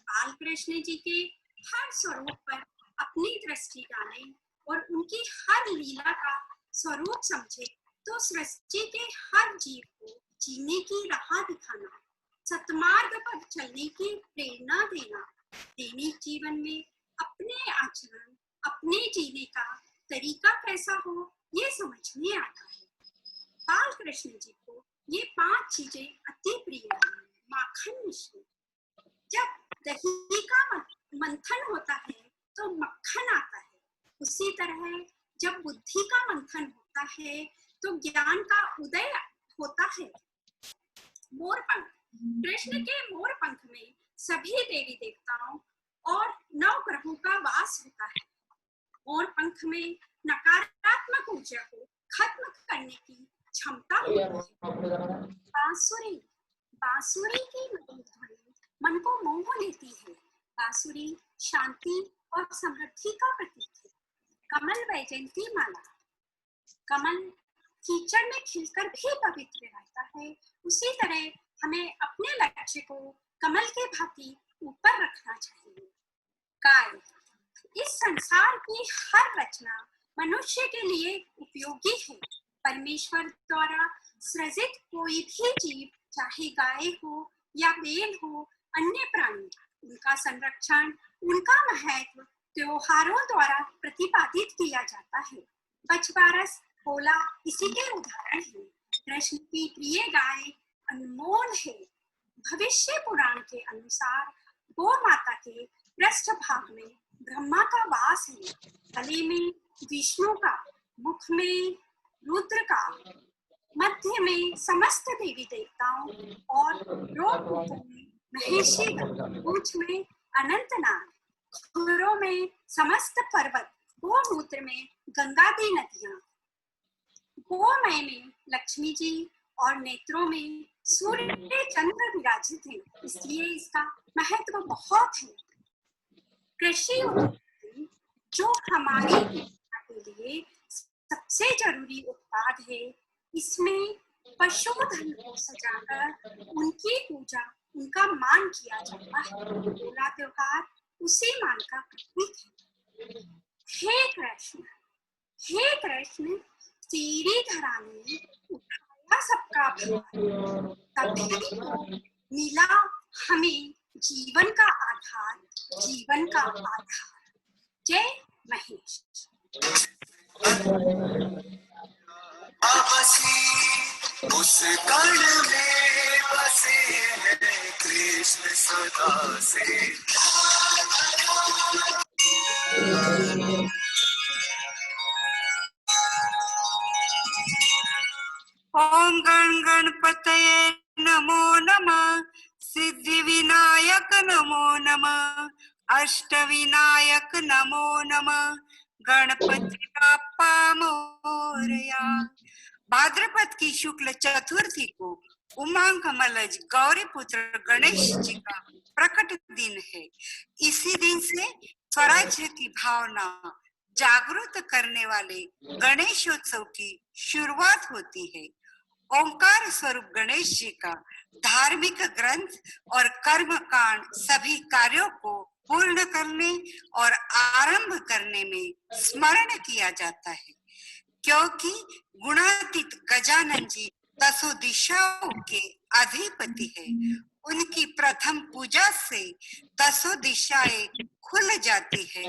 बाल कृष्ण जी के हर स्वरूप पर अपनी दृष्टि डालें और उनकी हर लीला का स्वरूप समझे तो सृष्टि के हर जीव को जीने की राह दिखाना, सतमार्ग पर चलने की प्रेरणा देना, दैनिक जीवन में अपने आचरण, अपने जीने का तरीका कैसा हो ये समझ में आता है। बाल कृष्ण जी को ये 5 चीजें अति प्रिय हैं। माखन मिश्री, जब दही का मंथन होता है तो मक्खन आता है, उसी तरह जब बुद्धि का मंथन होता है तो ज्ञान का उदय होता है। मोरपंख, कृष्ण के मोरपंख में सभी देवी देवताओं और 9 ग्रहों का वास होता है। मोरपंख में नकारात्मक ऊर्जा को खत्म करने की क्षमता होती है। बांसुरी, बांसुरी की मधुर ध्वनि मन को मोह लेती है। बांसुरी शांति और समृद्धि का प्रतीक है। कमल वैजयंती माला, कमल कीचड़ में खिलकर भी पवित्र रहता है, उसी तरह हमें अपने लक्ष्य को कमल के भांति ऊपर रखना चाहिए। गाय, इस संसार की हर रचना मनुष्य के लिए उपयोगी है। परमेश्वर द्वारा सृजित कोई भी जीव, चाहे गाय हो या बैल हो, अन्य प्राणी, उनका संरक्षण, उनका महत्व त्योहारों द्वारा प्रतिपादित किया जाता है। बछबारस, होला इसी के उदाहरण है। कृष्ण की प्रिय गाय अनमोल है। भविष्य पुराण के अनुसार गौ माता के पृष्ठभाग में ब्रह्मा का वास है, गले में विष्णु का, मुख में रुद्र का, मध्य में समस्त देवी देवताओं और रोग में महेशी, पूंछ में अनंतनाग, खुरों में समस्त पर्वत, गोमूत्र में गंगादी नदियां, गोमय में लक्ष्मी जी और नेत्रों में सूर्य चंद्र विराजित हैं, इसलिए इसका महत्व बहुत है। कृषि उत्पादन जो हमारी के लिए सबसे जरूरी उत्पाद है, इसमें पशुधन को सजाकर उनकी पूजा, उनका मान किया जाता है। होला त्योहार उसी मान का प्रतीक है। हे कृष्ण, हे कृष्ण, तेरी धरा ने उठाया सबका भार, तभी तो मिला हमें जीवन का आधार, जीवन का आधार। जय महेश। उस कण में बसे हैं कृष्ण सदा से। ओम गण गणपतये नमो नमः, सिद्धि विनायक नमो नमः, अष्ट विनायक नमो नमः, गणपति बाप्पा मोरया। भाद्रपद की शुक्ल चतुर्थी को उमांग कमलज गौरी पुत्र गणेश जी का प्रकट दिन है। इसी दिन से स्वराज्य की भावना जागृत करने वाले गणेशोत्सव की शुरुआत होती है। ओंकार स्वरूप गणेश जी का धार्मिक ग्रंथ और कर्म कांड सभी कार्यों को पूर्ण करने और आरंभ करने में स्मरण किया जाता है, क्योंकि गुणातीत गजानन जी 10 दिशाओं के अधिपति है। उनकी प्रथम पूजा से 10 दिशाएं खुल जाती है।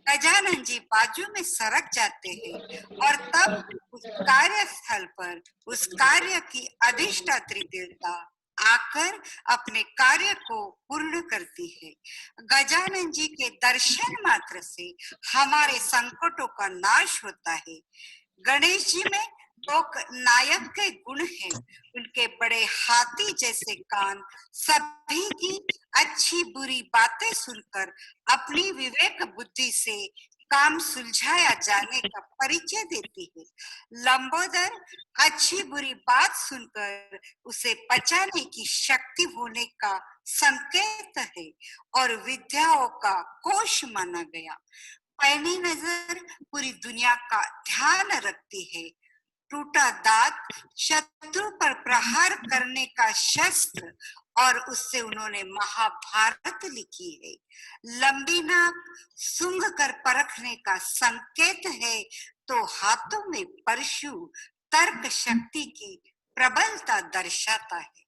गजानन जी बाजू में सरक जाते हैं और तब उस कार्य स्थल पर उस कार्य की अधिष्ठात्री देवता आकर अपने कार्य को पूर्ण करती है। गजानन जी के दर्शन मात्र से हमारे संकटों का नाश होता है। गणेश जी में लोक नायक के गुण हैं। उनके बड़े हाथी जैसे कान सभी की अच्छी बुरी बातें सुनकर अपनी विवेक बुद्धि से काम सुलझाया जाने का परिचय देती है। लंबोदर अच्छी बुरी बात सुनकर उसे पचाने की शक्ति होने का संकेत है और विद्याओं का कोश माना गया। पैनी नजर पूरी दुनिया का ध्यान रखती है। टूटा दांत शत्रु पर प्रहार करने का शस्त्र और उससे उन्होंने महाभारत लिखी है। लंबी नाक सूंघ कर परखने का संकेत है, तो हाथों में परशु तर्क शक्ति की प्रबलता दर्शाता है।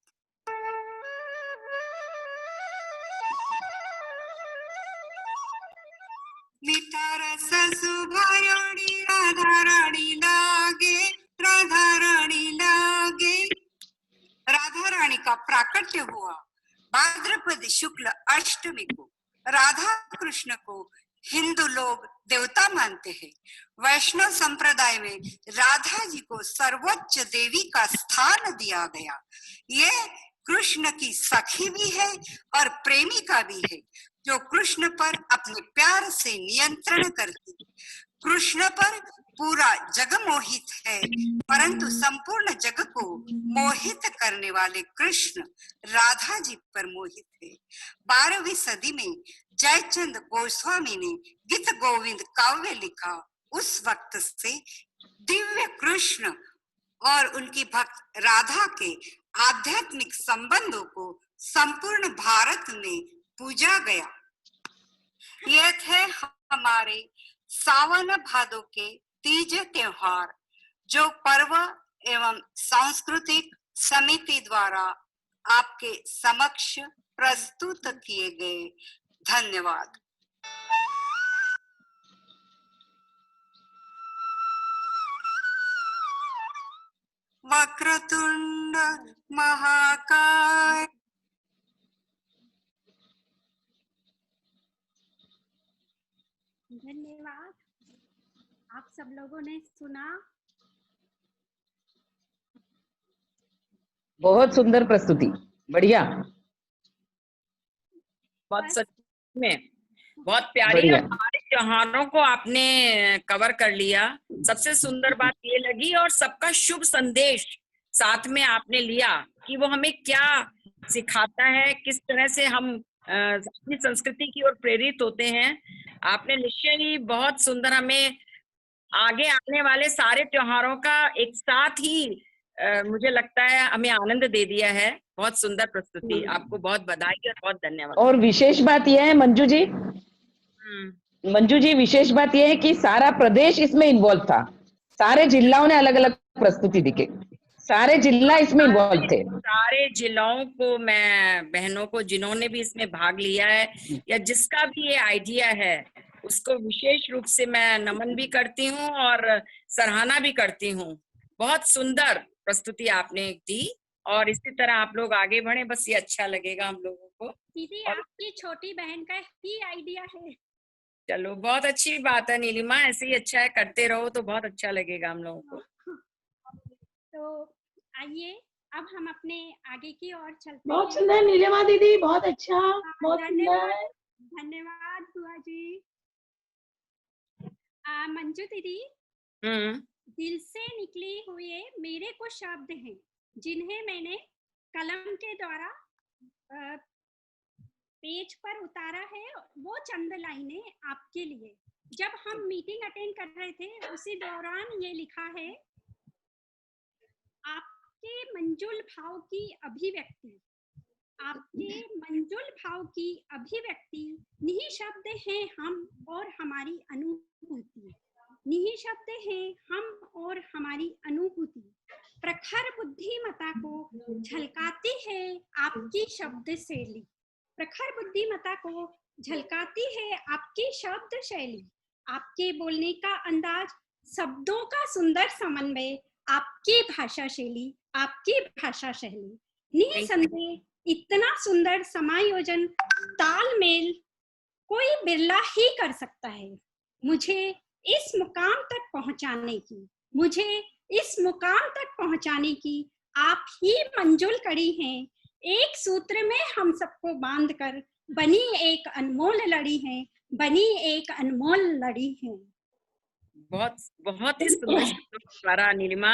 मीठा रस सुभायोड़ी राधा रानी लागे, राधा रानी लागे। राधा रानी का प्राकट्य हुआ भाद्रपद शुक्ल अष्टमी को। राधा कृष्ण को हिंदू लोग देवता मानते हैं। वैष्णव संप्रदाय में राधा जी को सर्वोच्च देवी का स्थान दिया गया। ये कृष्ण की सखी भी है और प्रेमिका भी है, जो कृष्ण पर अपने प्यार से नियंत्रण करती है। कृष्ण पर पूरा जग मोहित है, परंतु संपूर्ण जग को मोहित करने वाले कृष्ण राधा जी पर मोहित है। 12वीं सदी में जयचंद गोस्वामी ने गीत गोविंद काव्य लिखा। उस वक्त से दिव्य कृष्ण और उनकी भक्त राधा के आध्यात्मिक संबंधों को संपूर्ण भारत में पूजा गया। ये थे हमारे सावन भादो के तीज त्योहार, जो पर्व एवं सांस्कृतिक समिति द्वारा आपके समक्ष प्रस्तुत किए गए। धन्यवाद। वक्रतुंड महाकाय। धन्यवाद। आप सब लोगों ने सुना। बहुत सुंदर प्रस्तुति, बढ़िया। बहुत सच में बहुत प्यारी बढ़िया। और सारे त्योहारों को आपने कवर कर लिया। सबसे सुंदर बात ये लगी, और सबका शुभ संदेश साथ में आपने लिया कि वो हमें क्या सिखाता है, किस तरह से हम अपनी संस्कृति की ओर प्रेरित होते हैं। आपने निश्चय ही बहुत सुंदर हमें आगे आने वाले सारे त्योहारों का एक साथ ही मुझे लगता है हमें आनंद दे दिया है। बहुत सुंदर प्रस्तुति, आपको बहुत बधाई और बहुत धन्यवाद। और विशेष बात यह है मंजू जी, विशेष बात यह है कि सारा प्रदेश इसमें इन्वॉल्व था। सारे जिलाओं ने अलग अलग प्रस्तुति दिखे, सारे जिला इसमें इन्वॉल्व थे। सारे जिलाओं को, मैं बहनों को जिन्होंने भी इसमें भाग लिया है या जिसका भी ये आइडिया है, उसको विशेष रूप से मैं नमन भी करती हूँ और सराहना भी करती हूँ। बहुत सुंदर प्रस्तुति आपने दी, और इसी तरह आप लोग आगे बढ़े, बस ये अच्छा लगेगा हम लोगों को। दीदी, आपकी छोटी बहन का ही आइडिया है। चलो, बहुत अच्छी बात है नीलिमा, ऐसे ही अच्छा है, करते रहो तो बहुत अच्छा लगेगा हम लोगों को। तो आइए अब हम अपने आगे की ओर चलते हैं। बहुत सुंदर नीलिमा दीदी, बहुत अच्छा, बहुत धन्यवाद। सुंदर। धन्यवाद बुआ जी। मंजू दीदी, दिल से निकले हुए मेरे कुछ शब्द हैं जिन्हें मैंने कलम के द्वारा पेज पर उतारा है। वो चंद लाइनें आपके लिए। जब हम मीटिंग अटेंड कर रहे थे उसी दौरान ये लिखा है, आपके मंजुल भाव की अभिव्यक्ति, आपके मंजुल भाव की अभिव्यक्ति निःशब्द हैं हम और हमारी अनुभूति, निःशब्द हैं हम और हमारी अनुभूति। प्रखर बुद्धिमता को झलकाती है आपकी शब्द शैली, प्रखर बुद्धिमता को झलकाती है आपकी शब्द शैली। आपके बोलने का अंदाज, शब्दों का सुंदर समन्वय, आपकी भाषा शैली, आपकी भाषा शैली। निसंदेह इतना सुंदर समायोजन, तालमेल कोई बिरला ही कर सकता है। मुझे इस मुकाम तक पहुंचाने की, मुझे इस मुकाम तक पहुंचाने की आप ही मंजुल कड़ी हैं। एक सूत्र में हम सबको बांधकर बनी एक अनमोल लड़ी है, बनी एक अनमोल लड़ी है। बहुत बहुत ही सुंदर शब्दों द्वारा नीलिमा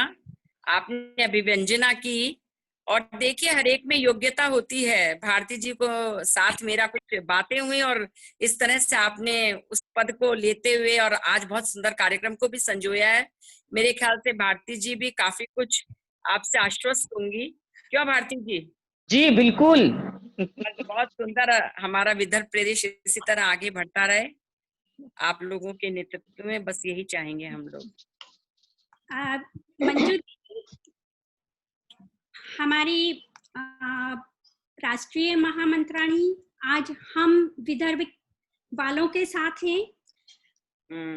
आपने अभिव्यंजना की, और देखिए हर एक में योग्यता होती है। भारती जी को साथ मेरा कुछ बातें हुई और इस तरह से आपने उस पद को लेते हुए और आज बहुत सुंदर कार्यक्रम को भी संजोया है। मेरे ख्याल से भारती जी भी काफी कुछ आपसे आश्वस्त होंगी, क्यों भारती जी? जी बिल्कुल। बहुत सुंदर हमारा विदर्भ प्रदेश इसी तरह आगे बढ़ता रहे आप लोगों के नेतृत्व में, बस यही चाहेंगे हम लोग। मंजू हमारी राष्ट्रीय महामंत्राणी आज हम विदर्भ वालों के साथ हैं।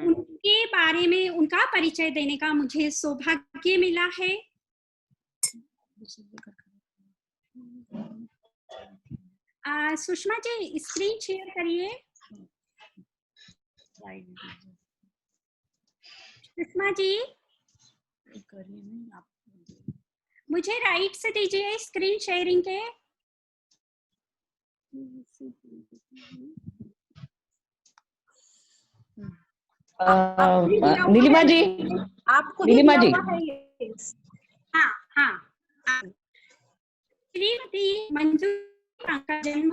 उनके बारे में उनका परिचय देने का मुझे सौभाग्य मिला है। सुषमा जी स्क्रीन शेयर करिए। सुषमा जी मुझे राइट से दीजिए स्क्रीन शेयरिंग के। नीलिमा जी, आपको नीलिमा जी, हाँ श्रीमती मंजू का जन्म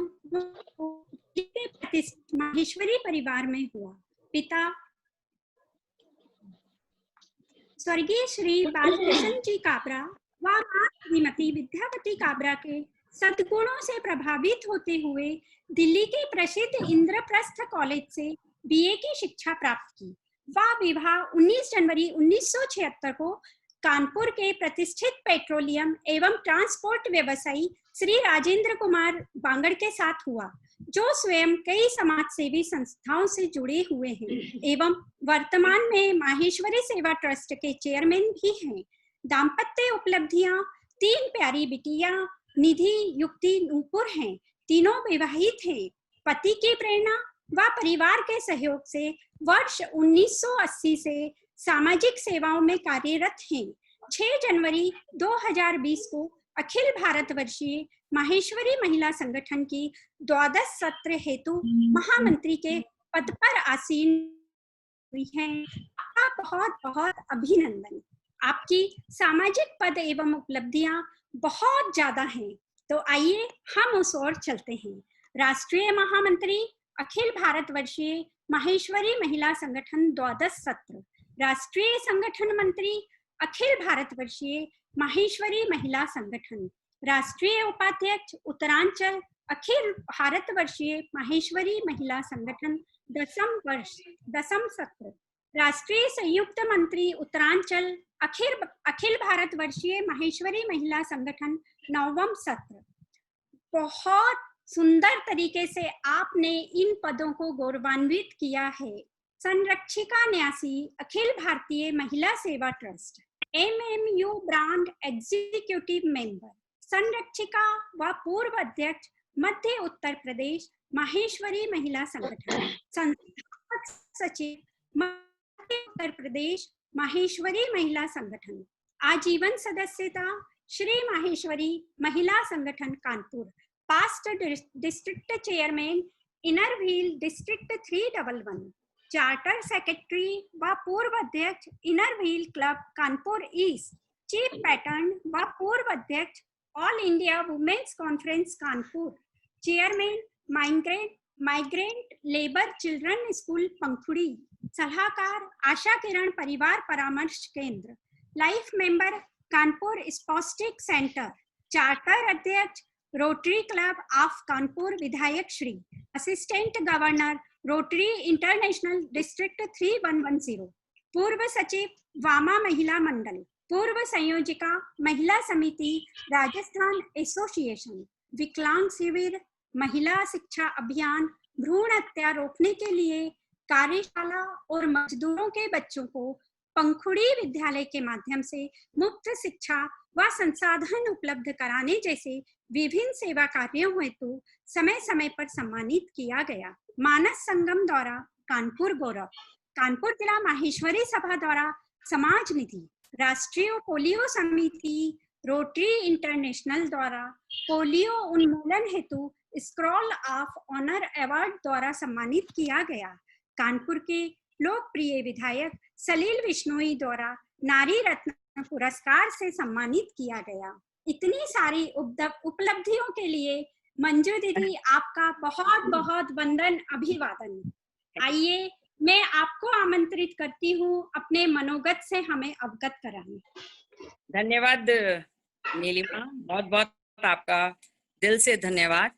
माहेश्वरी परिवार में हुआ। पिता स्वर्गीय श्री बालकृष्ण जी काबरा व मां श्रीमती विद्यावती काबरा के सद्गुणों से प्रभावित होते हुए दिल्ली के प्रसिद्ध इंद्रप्रस्थ कॉलेज से बीए की शिक्षा प्राप्त की। वह विवाह 19 जनवरी 1976 को कानपुर के प्रतिष्ठित पेट्रोलियम एवं ट्रांसपोर्ट व्यवसायी श्री राजेंद्र कुमार बांगड़ के साथ हुआ, जो स्वयं कई समाज सेवी संस्थाओं से जुड़े हुए हैं एवं वर्तमान में माहेश्वरी सेवा ट्रस्ट के चेयरमैन भी हैं। दाम्पत्य उपलब्धियां 3 प्यारी बिटिया निधि, युक्ति, नूपुर हैं। तीनों विवाहित हैं। पति की प्रेरणा व परिवार के सहयोग से वर्ष 1980 से सामाजिक सेवाओं में कार्यरत हैं। 6 जनवरी 2020 को अखिल भारतवर्षीय माहेश्वरी महिला संगठन की 12 सत्र हेतु महामंत्री के पद पर आसीन हुई हैं। आपका बहुत बहुत अभिनंदन। आपकी सामाजिक पद एवं उपलब्धियां बहुत ज्यादा हैं, तो आइए हम उस ओर चलते हैं। राष्ट्रीय महामंत्री अखिल भारतवर्षीय माहेश्वरी महिला संगठन 12 सत्र, राष्ट्रीय संगठन मंत्री अखिल भारतवर्षीय माहेश्वरी महिला संगठन, राष्ट्रीय उपाध्यक्ष उत्तरांचल अखिल भारतवर्षीय माहेश्वरी महिला संगठन 10म सत्र, राष्ट्रीय संयुक्त मंत्री उत्तरांचल अखिल भारतवर्षीय माहेश्वरी महिला संगठन 9वां सत्र। बहुत सुंदर तरीके से आपने इन पदों को गौरवान्वित किया है। संरक्षिका न्यासी अखिल Bharatiya Mahila Seva Trust, MMU brand executive member, संरक्षिका व पूर्व अध्यक्ष मध्य उत्तर प्रदेश माहेश्वरी महिला संगठन, संस्थापक सचिव मध्य उत्तर प्रदेश माहेश्वरी महिला संगठन, आजीवन सदस्यता Shri Maheshwari Mahila Sangathan Kanpur, past district chairman inner wheel district 311, charter secretary व पूर्व अध्यक्ष inner wheel club Kanpur east, chief patron व पूर्व अध्यक्ष all India women's conference Kanpur, chairman migrant labour children school Pankhudi, सलाहकार आशा किरण परिवार परामर्श केंद्र, life member Kanpur spastic centre, charter अध्यक्ष रोटरी क्लब ऑफ कानपुर विधायक Shri, assistant governor rotary international district 3110, पूर्व सचिव वामा महिला मंडल, पूर्व संयोजिका महिला समिति राजस्थान एसोसिएशन, विकलांग शिविर, महिला शिक्षा अभियान, भ्रूण हत्या रोकने के लिए कार्यशाला और मजदूरों के बच्चों को पंखुड़ी विद्यालय के माध्यम से मुफ्त शिक्षा व संसाधन उपलब्ध कराने जैसे विभिन्न सेवा कार्यों हेतु समय समय पर सम्मानित किया गया। मानस संगम द्वारा कानपुर गौरव, कानपुर जिला माहेश्वरी सभा द्वारा समाज निधि, राष्ट्रीय पोलियो समिति रोटरी इंटरनेशनल द्वारा पोलियो उन्मूलन हेतु स्क्रॉल ऑफ ऑनर अवार्ड द्वारा सम्मानित किया गया। कानपुर के लोकप्रिय विधायक सलील बिश्नोई द्वारा नारी रत्न पुरस्कार से सम्मानित किया गया। इतनी सारी उपलब्धियों के लिए मंजू दीदी आपका बहुत बहुत वंदन अभिवादन। आइए मैं आपको आमंत्रित करती हूँ अपने मनोगत से हमें अवगत कराने। धन्यवाद नीलिमा, बहुत बहुत आपका दिल से धन्यवाद।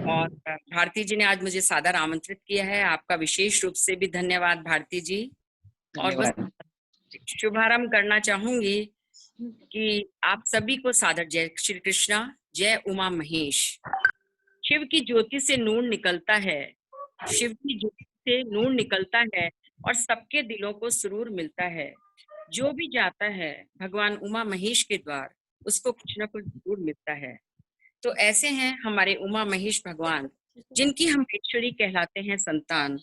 और भारती जी ने आज मुझे सादर आमंत्रित किया है, आपका विशेष रूप से भी धन्यवाद भारती जी। और बस शुभारंभ करना चाहूंगी कि आप सभी को सादर जय श्री कृष्णा, जय उमा महेश। शिव की ज्योति से नूर निकलता है, शिव की ज्योति से नूर निकलता है और सबके दिलों को सुरूर मिलता है। जो भी जाता है भगवान उमा महेश के द्वार, उसको कुछ न कुछ जरूर मिलता है। तो ऐसे हैं हमारे उमा महेश भगवान, जिनकी हम ईश्वरी कहलाते हैं संतान।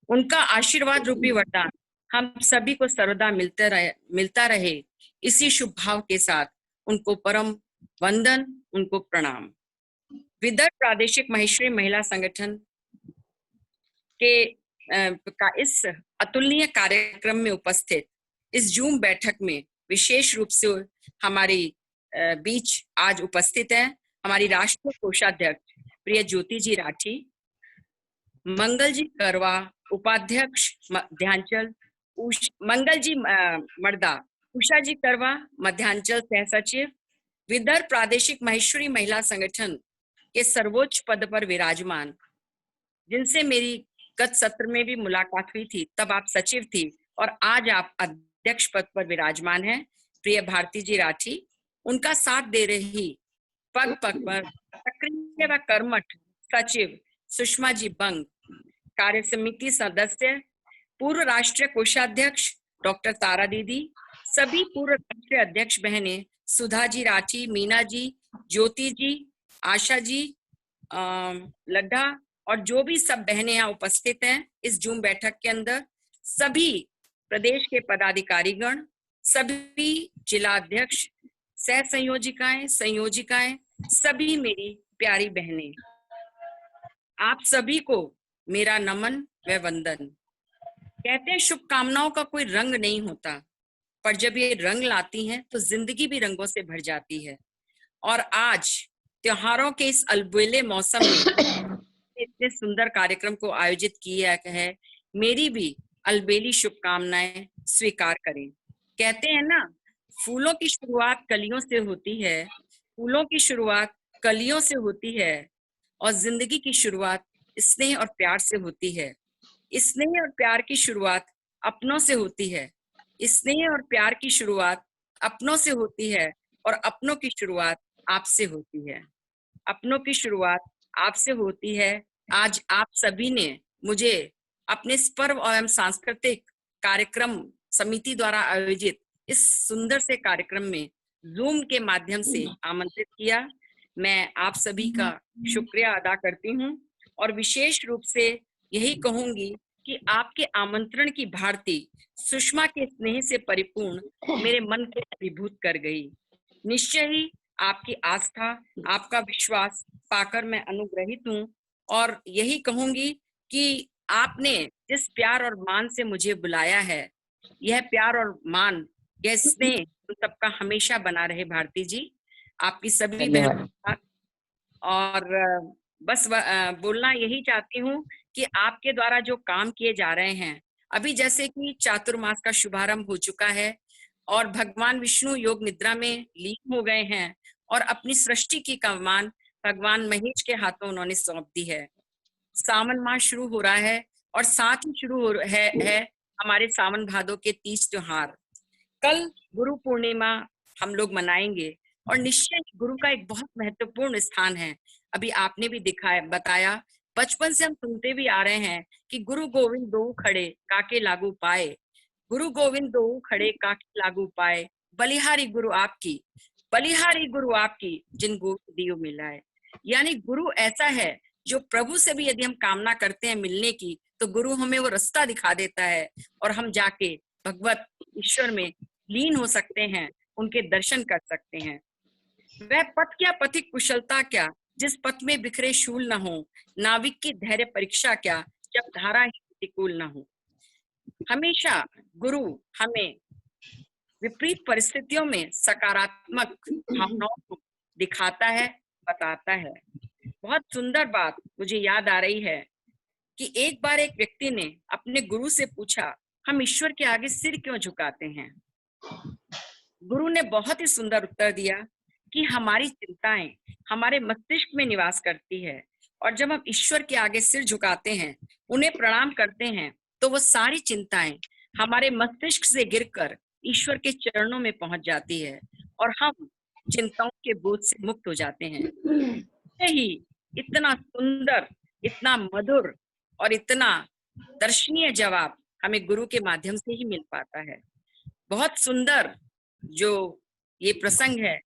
उनका आशीर्वाद रूपी वरदान हम सभी को सर्वदा मिलता रहे। इसी शुभ भाव के साथ उनको परम वंदन, उनको प्रणाम। विदर्भ प्रादेशिक महेश्वरी महिला संगठन के का इस अतुलनीय कार्यक्रम में उपस्थित इस जूम बैठक में विशेष रूप से हमारी बीच आज उपस्थित है हमारी राष्ट्रीय कोषाध्यक्ष प्रिय ज्योति जी राठी, मंगल जी करवा उपाध्यक्ष मध्यांचल, मंगल जी मर्दा, उषा जी करवा मध्यांचल सह सचिव, विदर्भ प्रादेशिक महेश्वरी महिला संगठन के सर्वोच्च पद पर विराजमान, जिनसे मेरी गत सत्र में भी मुलाकात हुई थी, तब आप सचिव थी और आज आप अध्यक्ष पद पर विराजमान हैं, प्रिय भारती जी राठी। उनका साथ दे रही पग पग पर सक्रिय व कर्मठ सचिव सुषमा जी बंग, कार्य समिति सदस्य पूर्व राष्ट्रीय कोषाध्यक्ष डॉक्टर तारा दीदी, सभी पूर्व राष्ट्रीय अध्यक्ष बहनें सुधा जी राठी, मीना जी, ज्योति जी, आशा जी, लड्ढा और जो भी सब बहनें यहाँ उपस्थित हैं इस जूम बैठक के अंदर, सभी प्रदेश के पदाधिकारीगण, सभी जिला अध्यक्ष, सह संयोजिकाएं, संयोजिकाएं, सभी मेरी प्यारी बहनें, आप सभी को मेरा नमन व वंदन। कहते हैं शुभकामनाओं का कोई रंग नहीं होता, पर जब ये रंग लाती हैं तो जिंदगी भी रंगों से भर जाती है। और आज त्योहारों के इस अलबेले मौसम में इतने सुंदर कार्यक्रम को आयोजित किया है, मेरी भी अलबेली शुभकामनाएं स्वीकार करें। कहते हैं ना, फूलों की शुरुआत कलियों से होती है, फूलों की शुरुआत कलियों से होती है और जिंदगी की शुरुआत स्नेह और प्यार से होती है। स्नेह और प्यार की शुरुआत अपनों से होती है, स्नेह और प्यार की शुरुआत अपनों से होती है और अपनों की शुरुआत आपसे होती है, अपनों की शुरुआत आपसे होती है। आज आप सभी ने मुझे अपने पर्व एवं सांस्कृतिक कार्यक्रम समिति द्वारा आयोजित इस सुंदर से कार्यक्रम में जूम के माध्यम से आमंत्रित किया। मैं आप सभी का शुक्रिया अदा करती हूँ और विशेष रूप से यही कहूंगी कि आपके आमंत्रण की भारती सुषमा के स्नेह से परिपूर्ण मेरे मन को अभिभूत कर गई। निश्चय ही आपकी आस्था, आपका विश्वास पाकर मैं अनुग्रहित हूँ और यही कहूंगी कि आपने जिस प्यार और मान से मुझे बुलाया है, यह प्यार और मान, यह स्नेह सबका हमेशा बना रहे। भारती जी, आपकी सभी बहनों और बस बोलना यही चाहती हूँ कि आपके द्वारा जो काम किए जा रहे हैं, अभी जैसे कि चातुर्मास का शुभारंभ हो चुका है और भगवान विष्णु योग निद्रा में लीन हो गए हैं और अपनी सृष्टि की कमान भगवान महेश के हाथों उन्होंने सौंप दी है। सावन मास शुरू हो रहा है और साथ ही शुरू हो है हमारे सावन भादों के 30 त्योहार। कल गुरु पूर्णिमा हम लोग मनाएंगे और निश्चय गुरु का एक बहुत महत्वपूर्ण स्थान है। अभी आपने भी बताया, बचपन से हम सुनते भी आ रहे हैं कि गुरु गोविंद दो खड़े काके लागू पाए, गुरु गोविंद दो खड़े काके लागू पाए, बलिहारी गुरु आपकी, बलिहारी गुरु आपकी, जिन गोविंद दियो मिलाए। यानी गुरु ऐसा है जो प्रभु से भी यदि हम कामना करते हैं मिलने की, तो गुरु हमें वो रास्ता दिखा देता है और हम जाके भगवत ईश्वर में लीन हो सकते हैं, उनके दर्शन कर सकते हैं। वह पथ क्या, पथिक कुशलता क्या, जिस पथ में बिखरे शूल न हो, नाविक की धैर्य परीक्षा क्या, जब धारा ही प्रतिकूल न हो। हमेशा गुरु हमें विपरीत परिस्थितियों में सकारात्मक भावनाओं को दिखाता है, बताता है। बहुत सुंदर बात मुझे याद आ रही है कि एक बार एक व्यक्ति ने अपने गुरु से पूछा, हम ईश्वर के आगे सिर क्यों झुकाते हैं? गुरु ने बहुत ही सुंदर उत्तर दिया कि हमारी चिंताएं हमारे मस्तिष्क में निवास करती है, और जब हम ईश्वर के आगे सिर झुकाते हैं, उन्हें प्रणाम करते हैं, तो वो सारी चिंताएं हमारे मस्तिष्क से गिरकर ईश्वर के चरणों में पहुंच जाती है और हम चिंताओं के बोझ से मुक्त हो जाते हैं। यही इतना सुंदर, इतना मधुर और इतना दर्शनीय जवाब हमें गुरु के माध्यम से ही मिल पाता है। बहुत सुंदर जो ये प्रसंग है,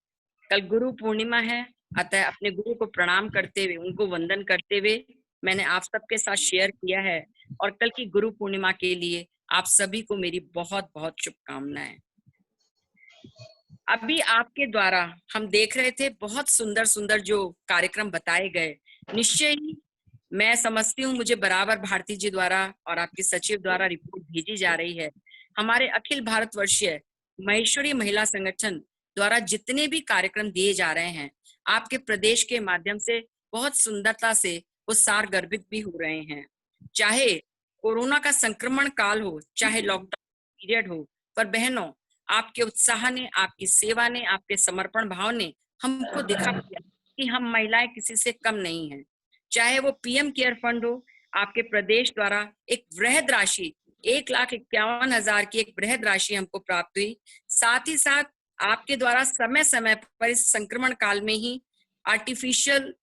कल गुरु पूर्णिमा है, अतः अपने गुरु को प्रणाम करते हुए, उनको वंदन करते हुए मैंने आप सबके साथ शेयर किया है। और कल की गुरु पूर्णिमा के लिए आप सभी को मेरी बहुत बहुत शुभकामनाएं। अभी आपके द्वारा हम देख रहे थे बहुत सुंदर सुंदर जो कार्यक्रम बताए गए। निश्चय ही मैं समझती हूँ, मुझे बराबर भारती जी द्वारा और आपके सचिव द्वारा रिपोर्ट भेजी जा रही है। हमारे अखिल भारतवर्षीय महेश्वरी महिला संगठन द्वारा जितने भी कार्यक्रम दिए जा रहे हैं, आपके प्रदेश के माध्यम से बहुत सुंदरता से वो सारगर्भित भी हो रहे हैं। चाहे कोरोना का संक्रमण काल हो, चाहे लॉकडाउन पीरियड हो, पर बहनों, आपके उत्साह ने, आपकी सेवा ने, आपके समर्पण भाव ने हमको दिखा दिया कि हम महिलाएं किसी से कम नहीं हैं। चाहे वो पीएम केयर फंड हो, आपके प्रदेश द्वारा एक वृहद राशि 1,51,000 की एक वृहद राशि हमको प्राप्त हुई। साथ ही साथ आपके द्वारा समय समय पर इस संक्रमण काल में ही आर्टिफिशियल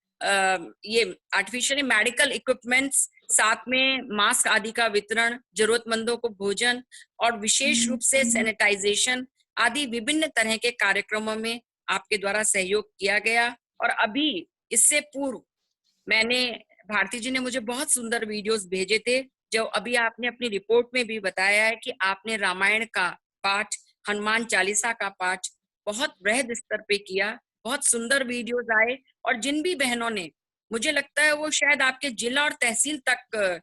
मेडिकल इक्विपमेंट्स, साथ में मास्क आदि का वितरण, जरूरतमंदों को भोजन और विशेष रूप से सैनिटाइजेशन आदि विभिन्न तरह के कार्यक्रमों में आपके द्वारा सहयोग किया गया। और अभी इससे पूर्व मैंने, भारती जी ने मुझे बहुत सुंदर वीडियोस भेजे थे, जो अभी आपने अपनी रिपोर्ट में भी बताया है कि आपने रामायण का पाठ, हनुमान चालीसा का पाठ बहुत वृहद स्तर पे किया। बहुत सुंदर वीडियोस आए, और जिन भी बहनों ने, मुझे लगता है वो शायद आपके जिला और तहसील तक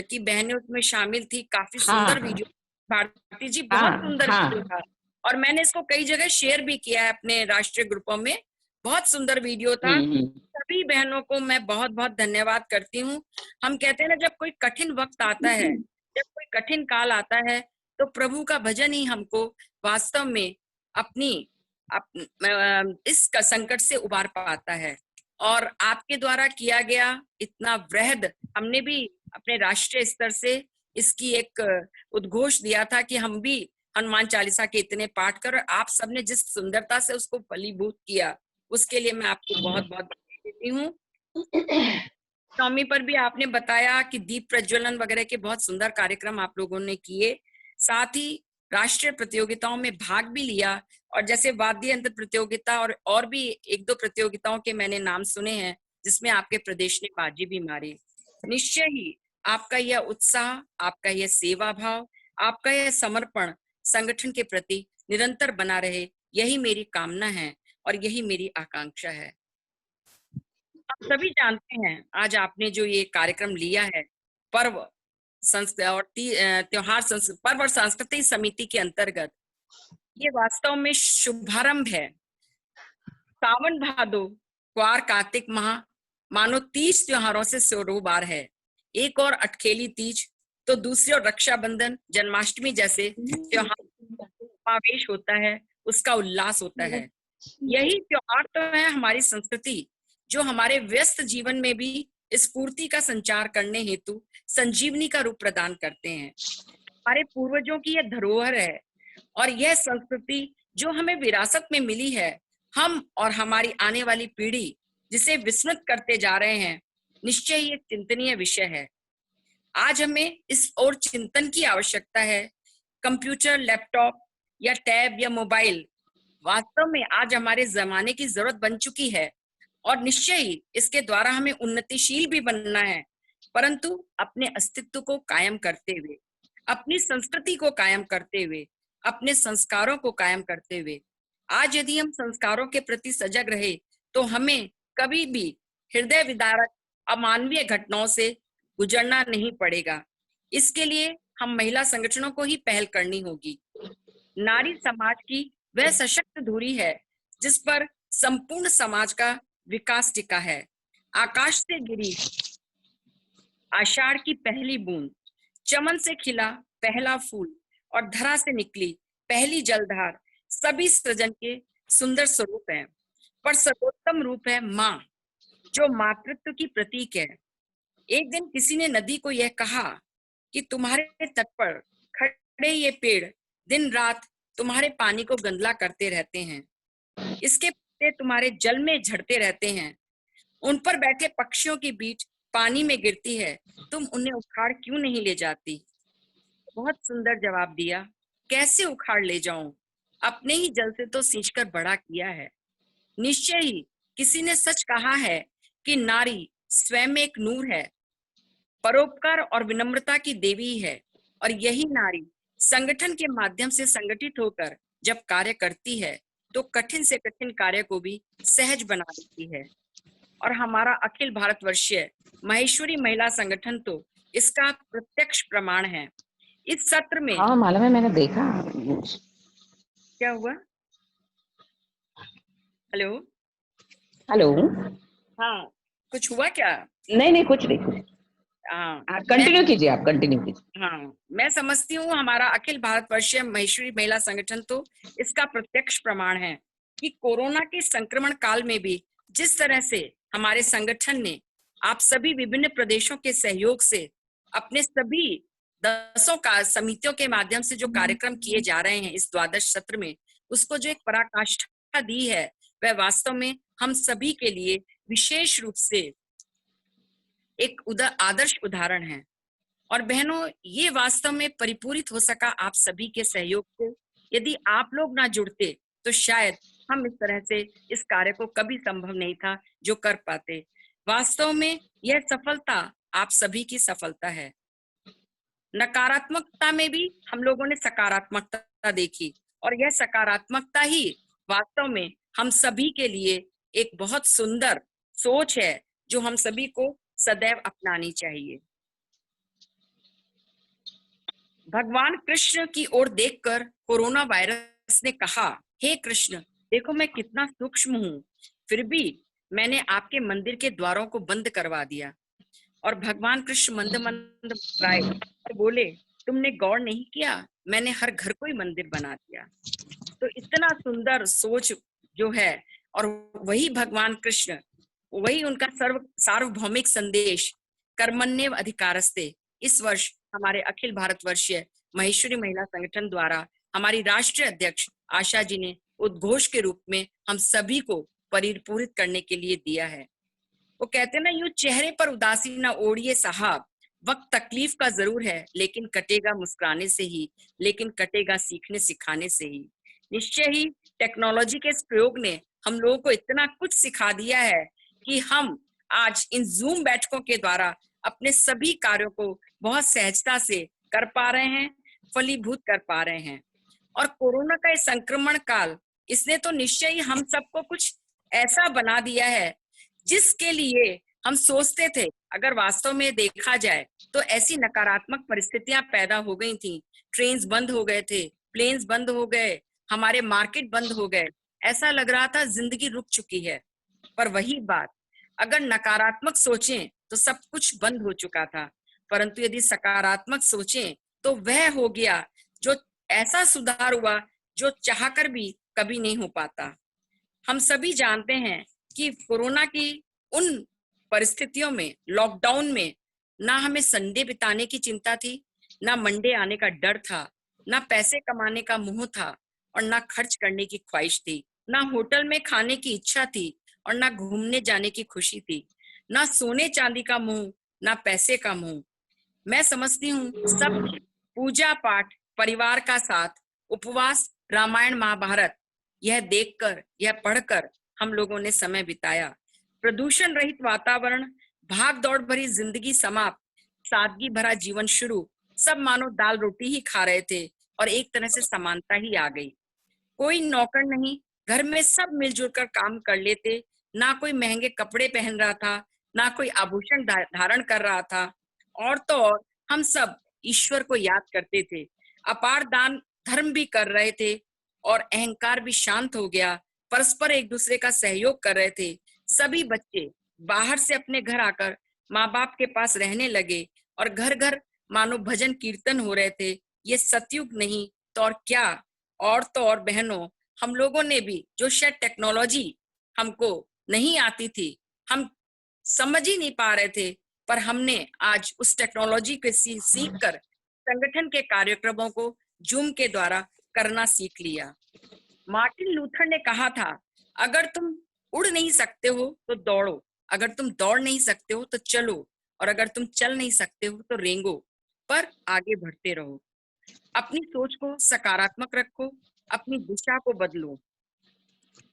की बहनें उसमें शामिल थी। काफी सुंदर वीडियो भारती जी, बहुत सुंदर वीडियो था, और मैंने इसको कई जगह शेयर भी किया है अपने राष्ट्रीय ग्रुपों में। बहुत सुंदर वीडियो था। सभी बहनों को मैं बहुत बहुत धन्यवाद करती हूँ। हम कहते हैं ना, जब कोई कठिन वक्त आता है, जब कोई कठिन काल आता है, तो प्रभु का भजन ही हमको वास्तव में इस संकट से उबार पाता है। और आपके द्वारा किया गया इतना वृहद, हमने भी अपने राष्ट्रीय स्तर से इसकी एक उद्घोष दिया था कि हम भी हनुमान चालीसा के इतने पाठ कर, आप सबने जिस सुंदरता से उसको फलीभूत किया, उसके लिए मैं आपको बहुत बहुत बधाई देती हूँ। नवमी पर भी आपने बताया कि दीप प्रज्वलन वगैरह के बहुत सुंदर कार्यक्रम आप लोगों ने किए। साथ ही राष्ट्रीय प्रतियोगिताओं में भाग भी लिया, और जैसे वाद्य यंत्र प्रतियोगिता और भी एक दो प्रतियोगिताओं के मैंने नाम सुने हैं, जिसमें आपके प्रदेश ने बाजी भी मारी। निश्चय ही आपका यह उत्साह, आपका यह सेवा भाव, आपका यह समर्पण संगठन के प्रति निरंतर बना रहे, यही मेरी कामना है और यही मेरी आकांक्षा है। आप सभी जानते हैं, आज आपने जो ये कार्यक्रम लिया है, पर्व और त्योहार पर्व और संस्कृति समिति के अंतर्गत, ये वास्तव में शुभारंभ है। सावन भादो क्वार कार्तिक माह मानो 30 त्योहारों से सरोबार है। एक और अटखेली तीज, तो दूसरी और रक्षाबंधन, जन्माष्टमी जैसे त्योहार समावेश होता है, उसका उल्लास होता है। यही त्योहार तो है हमारी संस्कृति, जो हमारे व्यस्त जीवन में भी स्फूर्ति का संचार करने हेतु संजीवनी का रूप प्रदान करते हैं। हमारे पूर्वजों की यह धरोहर है, और यह संस्कृति जो हमें विरासत में मिली है, हम और हमारी आने वाली पीढ़ी जिसे विस्मृत करते जा रहे हैं, निश्चय ही एक चिंतनीय विषय है। आज हमें इस ओर चिंतन की आवश्यकता है। कंप्यूटर, लैपटॉप या टैब या मोबाइल वास्तव में आज हमारे जमाने की जरूरत बन चुकी है, और निश्चय ही इसके द्वारा हमें उन्नतिशील भी बनना है, परंतु अपने अस्तित्व को कायम करते हुए, अपनी संस्कृति को कायम करते हुए, अपने संस्कारों को कायम करते हुए। आज यदि हम संस्कारों के प्रति सजग रहे, तो हमें कभी भी हृदय विदारक अमानवीय घटनाओं से गुजरना नहीं पड़ेगा। इसके लिए हम महिला संगठनों को ही पहल करनी होगी। नारी समाज की वह सशक्त धुरी है जिस पर संपूर्ण समाज का विकास टिका है। आकाश से गिरी आषाढ़ की पहली बूंद, चमन से खिला पहला फूल और धरा से निकली पहली जलधार सभी सृजन के सुंदर स्वरूप है, पर सर्वोत्तम रूप है माँ, जो मातृत्व की प्रतीक है। एक दिन किसी ने नदी को यह कहा कि तुम्हारे तट पर खड़े ये पेड़ दिन रात तुम्हारे पानी को गंदला करते रहते हैं, इसके पत्ते तुम्हारे जल में झड़ते रहते हैं, उन पर बैठे पक्षियों की बीच पानी में गिरती है, तुम उन्हें उखाड़ क्यों नहीं ले जाती? बहुत सुंदर जवाब दिया, कैसे उखाड़ ले जाऊं, अपने ही जल से तो सींचकर बड़ा किया है। निश्चय ही किसी ने सच कहा है कि नारी स्वयं एक नूर है, परोपकार और विनम्रता की देवी है, और यही नारी संगठन के माध्यम से संगठित होकर जब कार्य करती है तो कठिन से कठिन कार्य को भी सहज बना देती है। और हमारा अखिल भारतवर्षीय महेश्वरी महिला संगठन तो इसका प्रत्यक्ष प्रमाण है। इस सत्र में हाँ मालूम है, मैंने देखा। क्या हुआ? Hello hello. हाँ, कुछ हुआ क्या? नहीं कुछ नहीं। हाँ, कंटिन्यू कीजिए, आप कंटिन्यू कीजिए। हाँ, मैं समझती हूँ हमारा अखिल भारतवर्षीय महेश्वरी महिला संगठन तो इसका प्रत्यक्ष प्रमाण है कि कोरोना के संक्रमण काल में भी जिस तरह से हमारे संगठन ने आप सभी विभिन्न प्रदेशों के सहयोग से अपने सभी 10 का समितियों के माध्यम से जो कार्यक्रम किए जा रहे हैं इस द्वादश सत्र में, उसको जो एक पराकाष्ठा दी है वह वास्तव में हम सभी के लिए विशेष रूप से एक आदर्श उदाहरण है। और बहनों, ये वास्तव में परिपूरित हो सका आप सभी के सहयोग से। यदि आप लोग ना जुड़ते तो शायद हम इस तरह से इस कार्य को कभी संभव नहीं था जो कर पाते। वास्तव में यह सफलता आप सभी की सफलता है। नकारात्मकता में भी हम लोगों ने सकारात्मकता देखी, और यह सकारात्मकता ही वास्तव में हम सभी के लिए एक बहुत सुंदर सोच है जो हम सभी को सदैव अपनानी चाहिए। भगवान कृष्ण की ओर देखकर कोरोना वायरस ने कहा, हे कृष्ण, देखो मैं कितना सूक्ष्म हूँ, फिर भी मैंने आपके मंदिर के द्वारों को बंद करवा दिया। और भगवान कृष्ण मंद मंद मुस्कुराए और बोले, तुमने गौर नहीं किया, मैंने हर घर को ही मंदिर बना दिया। तो इतना सुंदर सोच जो है, और वही भगवान कृष्ण, वही उनका सार्वभौमिक संदेश कर्मण्येव अधिकारस्ते इस वर्ष हमारे अखिल भारतवर्षीय महेश्वरी महिला संगठन द्वारा हमारी राष्ट्रीय अध्यक्ष आशा जी ने उद्घोष के रूप में हम सभी को परिपूरित करने के लिए दिया है। वो कहते ना, यूं चेहरे पर उदासी ना ओढ़िए साहब, वक्त तकलीफ का जरूर है लेकिन कटेगा मुस्कुराने से ही, लेकिन कटेगा सीखने सिखाने से ही। निश्चय ही टेक्नोलॉजी के इस प्रयोग ने हम लोगों को इतना कुछ सिखा दिया है कि हम आज इन जूम बैठकों के द्वारा अपने सभी कार्यों को बहुत सहजता से कर पा रहे हैं, फलीभूत कर पा रहे हैं। और कोरोना का इस संक्रमण काल, इसने तो निश्चय ही हम सबको कुछ ऐसा बना दिया है जिसके लिए हम सोचते थे, अगर वास्तव में देखा जाए तो ऐसी नकारात्मक परिस्थितियां पैदा हो गई थी, ट्रेन्स बंद हो गए थे, प्लेन्स बंद हो गए, हमारे मार्केट बंद हो गए, ऐसा लग रहा था जिंदगी रुक चुकी है। पर वही बात, अगर नकारात्मक सोचें तो सब कुछ बंद हो चुका था, परंतु यदि सकारात्मक सोचें तो वह हो गया जो ऐसा सुधार हुआ जो चाहकर भी कभी नहीं हो पाता। हम सभी जानते हैं कि कोरोना की उन परिस्थितियों में, लॉकडाउन में, ना हमें संडे बिताने की चिंता थी, ना मंडे आने का डर था, ना पैसे कमाने का मोह था, और ना खर्च करने की ख्वाहिश थी, ना होटल में खाने की इच्छा थी, और ना घूमने जाने की खुशी थी, ना सोने चांदी का मोह, ना पैसे का मोह। मैं समझती हूँ सब पूजा पाठ, परिवार का साथ, उपवास, रामायण महाभारत, यह देखकर, यह पढ़कर हम लोगों ने समय बिताया। प्रदूषण रहित वातावरण, भाग दौड़ भरी जिंदगी समाप्त, सादगी भरा जीवन शुरू, सब मानो दाल रोटी ही खा रहे थे, और एक तरह से समानता ही आ गई। कोई नौकर नहीं, घर में सब मिलजुल कर काम कर लेते, ना कोई महंगे कपड़े पहन रहा था, ना कोई आभूषण धारण कर रहा था, और तो और हम सब ईश्वर को याद करते थे। अपार दान धर्म भी कर रहे थे और अहंकार भी शांत हो गया, परस्पर एक दूसरे का सहयोग कर रहे थे। सभी बच्चे बाहर से अपने घर आकर माँ बाप के पास रहने लगे और घर घर मानो भजन कीर्तन हो रहे थे। ये सतयुग नहीं तो और क्या। और तो और बहनों, हम लोगों ने भी जो शायद टेक्नोलॉजी हमको नहीं आती थी, हम समझ ही नहीं पा रहे थे, पर हमने आज उस टेक्नोलॉजी को सीख कर संगठन के कार्यक्रमों को जूम के द्वारा करना सीख लिया। मार्टिन लूथर ने कहा था, अगर तुम उड़ नहीं सकते हो तो दौड़ो, अगर तुम दौड़ नहीं सकते हो तो चलो, और अगर तुम चल नहीं सकते हो तो रेंगो, पर आगे बढ़ते रहो। अपनी सोच को सकारात्मक रखो, अपनी दिशा को बदलो,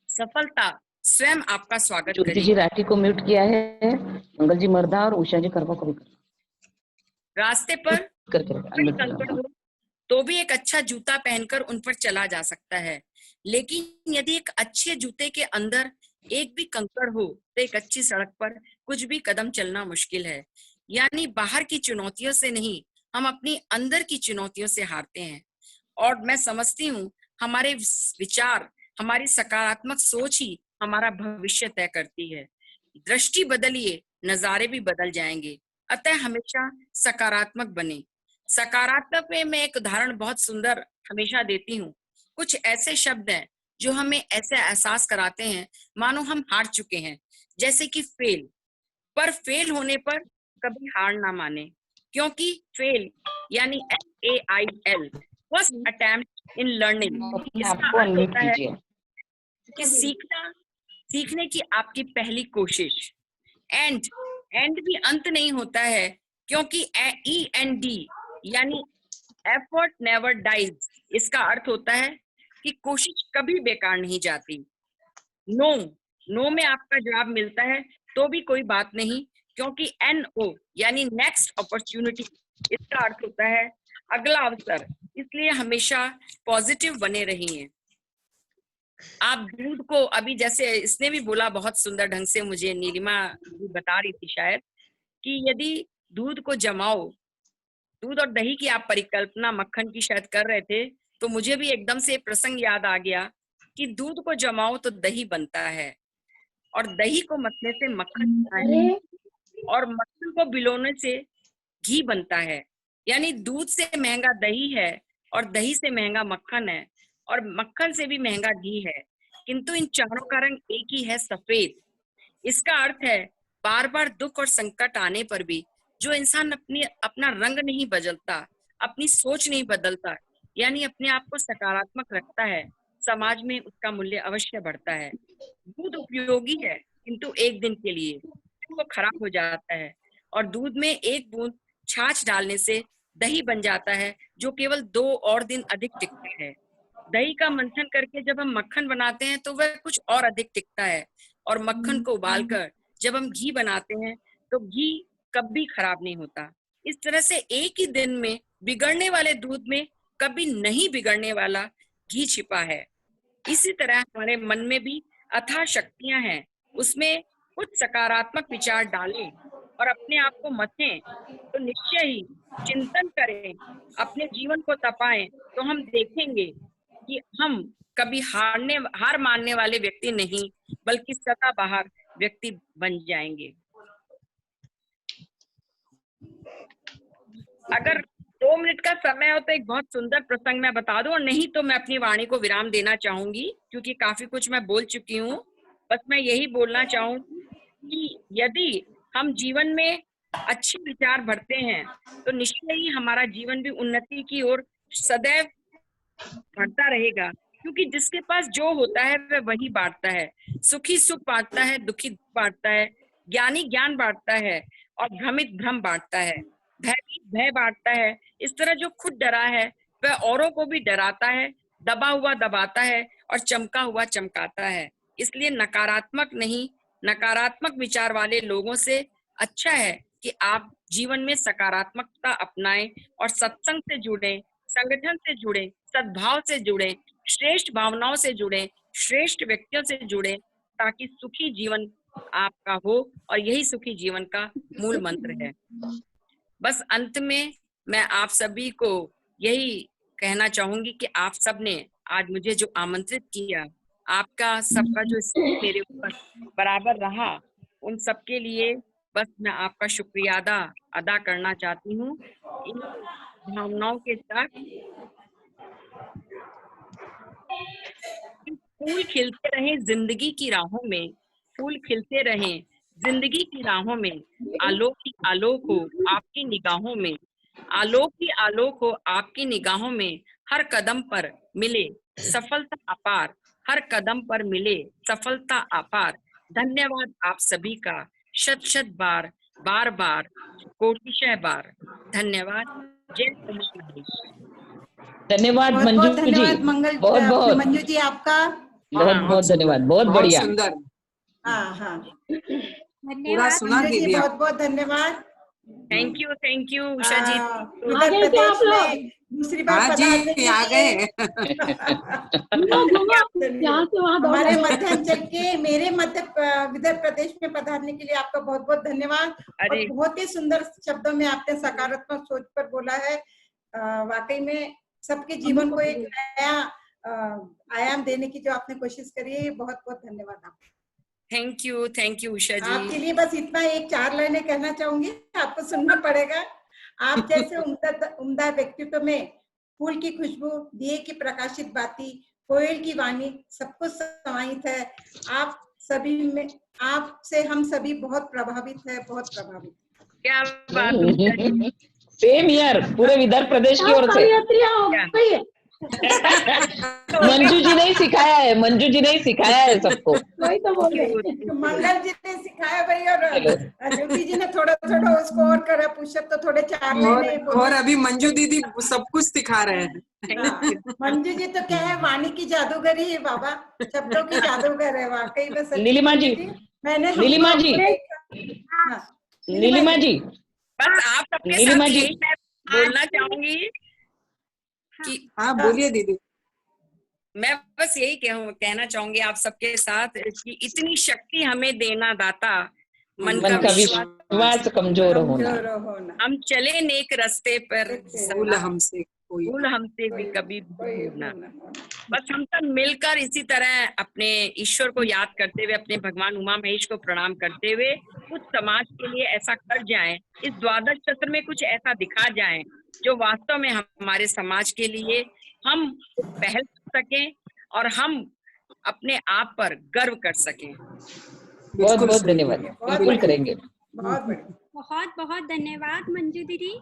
सफलता स्वयं आपका स्वागत ज्योति करेगी। जी राठी को म्यूट किया है, मंगल जी मर्दा और उषा जी करवा को भी रास्ते पर करके कई कंकड़ हो तो भी एक अच्छा जूता पहनकर उन पर चला जा सकता है, लेकिन यदि एक अच्छे जूते के अंदर एक भी कंकड़ हो तो एक अच्छी सड़क पर कुछ भी कदम चलना मुश्किल है। यानी बाहर की चुनौतियों से नहीं, हम अपनी अंदर की चुनौतियों से हारते हैं। और मैं समझती हूँ हमारे विचार, हमारी सकारात्मक सोच ही हमारा भविष्य तय करती है। दृष्टि बदलिए, नजारे भी बदल जाएंगे। अतः हमेशा सकारात्मक बने। सकारात्मक में मैं एक उदाहरण बहुत सुंदर हमेशा देती हूँ। कुछ ऐसे शब्द हैं जो हमें ऐसे एहसास कराते हैं मानो हम हार चुके हैं, जैसे कि फेल। पर फेल होने पर कभी हार ना माने, क्योंकि फेल यानी FAIL, first attempt in learning. इसका आपको अर्थ अनम्यूट होता है कीजिए। कि सीखने की आपकी पहली कोशिश। एंड भी अंत नहीं होता है, क्योंकि END यानी एफर्ट नेवर डाइज। इसका अर्थ होता है कि कोशिश कभी बेकार नहीं जाती। नो में आपका जवाब मिलता है तो भी कोई बात नहीं, क्योंकि NO यानी नेक्स्ट अपॉर्चुनिटी, इसका अर्थ होता है अगला अवसर। इसलिए हमेशा पॉजिटिव बने रहिए। आप दूध को, अभी जैसे इसने भी बोला बहुत सुंदर ढंग से, मुझे नीलिमा बता रही थी शायद, कि यदि दूध को जमाओ, दूध और दही की आप परिकल्पना मक्खन की शायद कर रहे थे, तो मुझे भी एकदम से प्रसंग याद आ गया कि दूध को जमाओ तो दही बनता है, और दही को मतने से मक्खन बनता है, और मक्खन को बिलोने से घी बनता है। यानी दूध से महंगा दही है, और दही से महंगा मक्खन है, और मक्खन से भी महंगा घी है, किंतु इन चारों का रंग एक ही है, सफेद। इसका अर्थ है बार बार दुख और संकट आने पर भी जो इंसान अपना रंग नहीं बदलता, अपनी सोच नहीं बदलता, यानी अपने आप को सकारात्मक रखता है, समाज में उसका मूल्य अवश्य बढ़ता है। दूध उपयोगी है, किंतु एक दिन के लिए, वो खराब हो जाता है, और दूध में एक बूंद छाछ डालने से दही बन जाता है, जो केवल 2 और दिन अधिक टिकता है। दही का मंथन करके जब हम मक्खन बनाते हैं तो वह कुछ और अधिक टिकता है, और मक्खन को उबालकर जब हम घी बनाते हैं तो घी कभी खराब नहीं होता। इस तरह से एक ही दिन में बिगड़ने वाले दूध में कभी नहीं बिगड़ने वाला घी छिपा है। इसी तरह हमारे मन में भी अथाह शक्तियां हैं, उसमें कुछ सकारात्मक विचार डालें और अपने आप को मथें, तो निश्चय ही चिंतन करें, अपने जीवन को तपाएं, तो हम देखेंगे कि हम कभी हार मानने वाले व्यक्ति नहीं, बल्कि सदाबहार व्यक्ति बन जाएंगे। अगर 2 मिनट का समय हो तो एक बहुत सुंदर प्रसंग मैं बता दूं, और नहीं तो मैं अपनी वाणी को विराम देना चाहूंगी, क्योंकि काफी कुछ मैं बोल चुकी हूँ। बस मैं यही बोलना चाहूंगी कि यदि हम जीवन में अच्छे विचार भरते हैं तो निश्चय ही हमारा जीवन भी उन्नति की ओर सदैव बढ़ता रहेगा, क्योंकि जिसके पास जो होता है वह वही बांटता है। सुखी सुख बांटता है, दुखी बांटता है, ज्ञानी ज्ञान बांटता है, और भ्रमित भ्रम बांटता है, भयभीत भय बांटता है। इस तरह जो खुद डरा है वह औरों को भी डराता है, दबा हुआ दबाता है, और चमका हुआ चमकाता है। इसलिए नकारात्मक नहीं, नकारात्मक विचार वाले लोगों से अच्छा है कि आप जीवन में सकारात्मकता अपनाएं और सत्संग से जुड़ें, संगठन से जुड़ें, सद्भाव से जुड़ें, श्रेष्ठ भावनाओं से जुड़ें, श्रेष्ठ व्यक्तियों से जुड़ें, ताकि सुखी जीवन आपका हो, और यही सुखी जीवन का मूल मंत्र है। बस अंत में मैं आप सभी को यही कहना चाहूंगी कि आप सबने आज मुझे जो आमंत्रित किया, आपका सबका जो स्नेह मेरे ऊपर बराबर रहा, उन सबके लिए बस मैं आपका शुक्रिया अदा करना चाहती हूँ। इन भावनाओं के साथ फूल खिलते रहे जिंदगी की राहों में, फूल खिलते रहे जिंदगी की राहों में, आलोक ही आलोक हो आपकी निगाहों में, आलोक ही आलोक हो आपकी निगाहों में, हर कदम पर मिले सफलता अपार, हर कदम पर मिले सफलता अपार। धन्यवाद आप सभी का, शत शत बार, बार बार, कोटिशः बार धन्यवाद। जय उमा। धन्यवाद मंजू जी, धन्यवाद मंगल बहुत बहुत मंजू जी आपका, बहुत बहुत धन्यवाद, बहुत बढ़िया। सुंदर। हाँ हाँ पूरा सुना मंजू जी, दीदी। बहुत बहुत धन्यवाद। थैंक यू उषा जी। मध्य प्रदेश में दूसरी बार हाँ जी, पधारने के आ लिए हमारे मध्यांचल के मेरे विदर्भ प्रदेश में पधारने के लिए आपका बहुत बहुत धन्यवाद। और बहुत ही सुंदर शब्दों में आपने सकारात्मक सोच पर बोला है। वाकई में सबके जीवन को एक नया आयाम देने की जो आपने कोशिश करी है, बहुत बहुत धन्यवाद आपका। थैंक यू उषा जी। आपके लिए बस इतना एक 4 लाइनें कहना चाहूंगी, आपको सुनना पड़ेगा। आप जैसे उम्दा व्यक्तित्व में फूल की खुशबू, दिए की प्रकाशित बाती, कोयल की वाणी सब कुछ समाहित है। आप सभी में, आपसे हम सभी बहुत प्रभावित है, बहुत प्रभावित। क्या बात। सेम ईयर, पूरे विदर्भ प्रदेश की ओर से। मंजू जी ने सिखाया है, मंजू जी ने सिखाया है सबको। वही तो बोल रहे, मंगल जी ने सिखाया भाई, और ज्योति जी ने थोड़ा थोड़ा उसको और करा पुशअप, तो थोड़े 4 लाइनें और अभी मंजू दीदी सब कुछ सिखा रहे हैं। मंजू जी तो क्या है, वाणी की जादूगरी है बाबा, शब्दों की जादूगर है वाकई में। नीलिमा जी, मैंने नीलिमा जी, नीलिमा जी, बस आप सबके नीलिमा साथ जी यही मैं बोलना चाहूंगी कि हाँ बोलिए दीदी। मैं बस यही कहना चाहूंगी आप सबके साथ कि इतनी शक्ति हमें देना दाता, मन का विश्वास कमजोर होना, हम चले नेक रास्ते पर, भूल हमसे भी कभी भूल ना। बस हम सब मिलकर इसी तरह अपने ईश्वर को याद करते हुए, अपने भगवान उमा महेश को प्रणाम करते हुए कुछ समाज के लिए ऐसा कर जाएं, इस द्वादश चक्र में कुछ ऐसा दिखा जाएं जो वास्तव में हमारे समाज के लिए हम पहल कर सकें और हम अपने आप पर गर्व कर सकें। बहुत बहुत धन्यवाद, बिल्कुल करेंगे। बहुत बहुत धन्यवाद मंजू दीदी।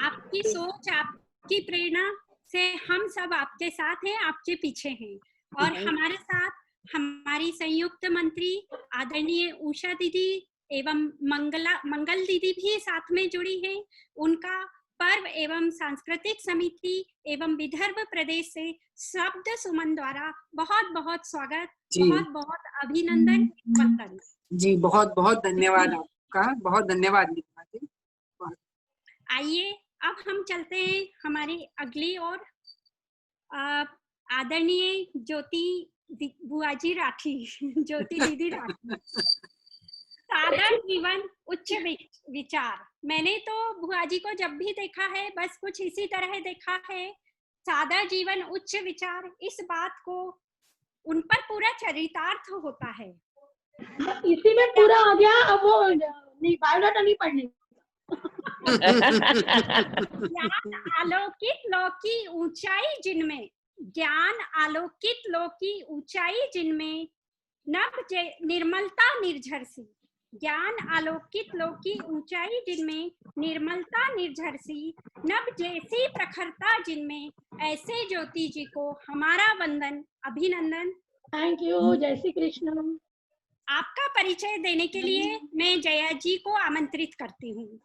आपकी सोच, आपकी प्रेरणा से हम सब आपके साथ हैं, आपके पीछे हैं। और हमारे साथ हमारी संयुक्त मंत्री आदरणीय उषा दीदी एवं मंगल दीदी भी साथ में जुड़ी हैं। उनका पर्व एवं सांस्कृतिक समिति एवं विदर्भ प्रदेश से शब्द सुमन द्वारा बहुत बहुत स्वागत, बहुत बहुत अभिनंदन वंदन जी। बहुत बहुत धन्यवाद आपका, बहुत धन्यवाद। आइए अब हम चलते हैं हमारी अगली ओर। आदरणीय ज्योति बुआजी राठी, ज्योति दीदी राठी। सादा जीवन उच्च विचार। मैंने तो बुआ जी को जब भी देखा है बस कुछ इसी तरह देखा है, सादा जीवन उच्च विचार। इस बात को उन पर पूरा चरितार्थ होता है। इसी में पूरा हो गया। अब वो नहीं, बायोडाटा नहीं पढ़ने। ज्ञान आलोकित लौकी ऊंचाई जिनमें, ज्ञान आलोकित लौकी ऊंचाई जिनमें, नभ निर्मलता निर्झर सी। ज्ञान आलोकित लौकी ऊंचाई जिनमें, निर्मलता निर्झर सी, नभ जैसी प्रखरता जिनमें, ऐसे ज्योति जी को हमारा वंदन, अभिनंदन। Thank you. जय श्री कृष्ण। आपका परिचय देने के लिए मैं जया जी को आमंत्रित करती हूँ।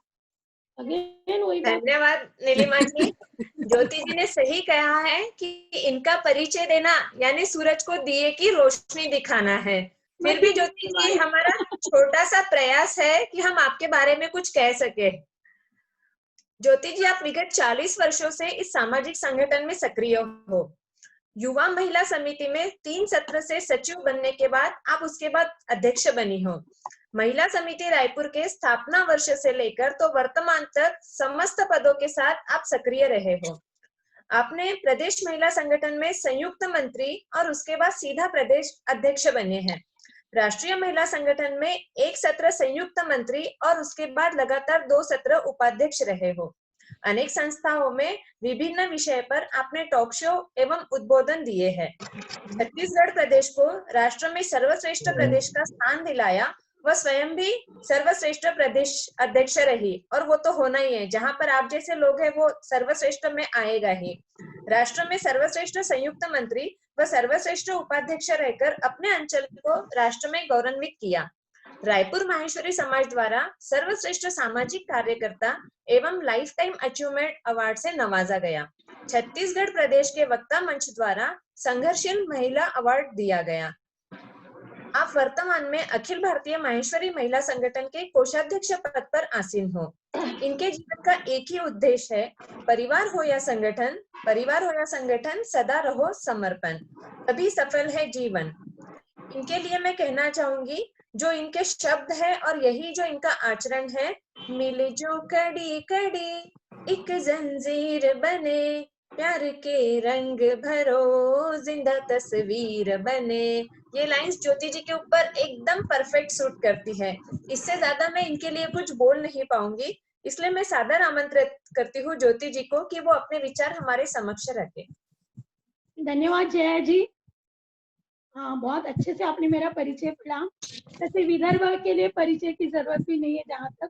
धन्यवाद नीलिमा जी। ज्योति जी ने सही कहा है कि इनका परिचय देना यानी सूरज को दिए की रोशनी दिखाना है। फिर भी ज्योति जी, हमारा छोटा सा प्रयास है कि हम आपके बारे में कुछ कह सके। ज्योति जी, आप विगत 40 वर्षों से इस सामाजिक संगठन में सक्रिय हो। युवा महिला समिति में 3 सत्र से सचिव बनने के बाद आप उसके बाद अध्यक्ष बनी हो। महिला समिति रायपुर के स्थापना वर्ष से लेकर तो वर्तमान तक समस्त पदों के साथ आप सक्रिय रहे हो। आपने प्रदेश महिला संगठन में संयुक्त मंत्री और उसके बाद सीधा प्रदेश अध्यक्ष बने हैं। राष्ट्रीय महिला संगठन में एक सत्र संयुक्त मंत्री और उसके बाद लगातार 2 सत्र उपाध्यक्ष रहे हो। अनेक संस्थाओं में विभिन्न विषय पर आपने टॉक शो एवं उद्बोधन दिए हैं। छत्तीसगढ़ प्रदेश को राष्ट्र में सर्वश्रेष्ठ प्रदेश का स्थान दिलाया। वह स्वयं भी सर्वश्रेष्ठ प्रदेश अध्यक्ष रही और वो तो होना ही है, जहां पर आप जैसे लोग हैं वो सर्वश्रेष्ठ में आएगा ही। राष्ट्र में सर्वश्रेष्ठ संयुक्त मंत्री व सर्वश्रेष्ठ उपाध्यक्ष रहकर अपने अंचल को राष्ट्र में गौरवान्वित किया। रायपुर माहेश्वरी समाज द्वारा सर्वश्रेष्ठ सामाजिक कार्यकर्ता एवं लाइफ टाइम अचीवमेंट अवार्ड से नवाजा गया। छत्तीसगढ़ प्रदेश के वक्ता मंच द्वारा संघर्षशील महिला अवार्ड दिया गया। आप वर्तमान में अखिल भारतीय माहेश्वरी महिला संगठन के कोषाध्यक्ष पद पर आसीन हो। इनके जीवन का एक ही उद्देश्य है, परिवार हो या संगठन सदा रहो समर्पण, तभी सफल है जीवन। इनके लिए मैं कहना चाहूंगी, जो इनके शब्द है और यही जो इनका आचरण है, मिले जो कड़ी कड़ी एक जंजीर बने, प्यार के रंग भरो जिंदा तस्वीर बने। ये लाइंस ज्योति जी के ऊपर एकदम परफेक्ट सूट करती है। इससे ज्यादा मैं इनके लिए कुछ बोल नहीं पाऊंगी, इसलिए मैं सादर आमंत्रित करती हूँ ज्योति जी को कि वो अपने विचार हमारे समक्ष रखें। धन्यवाद जया जी। हाँ, बहुत अच्छे से आपने मेरा परिचय पढ़ा। वैसे विदर्भ के लिए परिचय की जरूरत भी नहीं है जहाँ तक।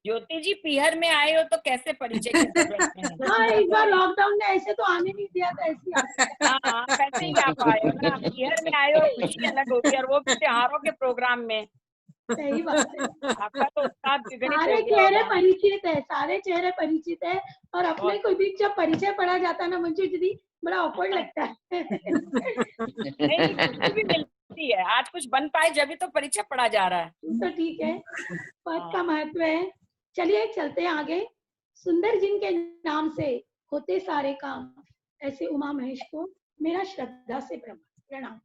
ज्योति जी पीहर में आए हो तो कैसे परिचय की जरूरत है? हाँ, एक बार लॉकडाउन ने ऐसे तो आने नहीं दिया था, ऐसे हाँ, कैसे ही आप आए हो ना, पीहर में आए हो, खुशी अलग होगी, और वो भी त्योहारों के प्रोग्राम में। सही बात है। आपका तो उत्साह द्विगुणित सारे हो गया चेहरे होगा। परिचित है, सारे चेहरे परिचित है, और अपने को भी जब परिचय पढ़ा जाता है ना मंजू दीदी, बड़ा ऑकवर्ड लगता है। नहीं, खुशी भी मिलती है, आज कुछ बन पाए जब भी तो परिचय पढ़ा जा रहा है। तो ठीक है, पद का महत्व है। चलिए चलते हैं आगे। सुंदर जिनके नाम से होते सारे काम, ऐसे उमा महेश को मेरा श्रद्धा से प्रणाम।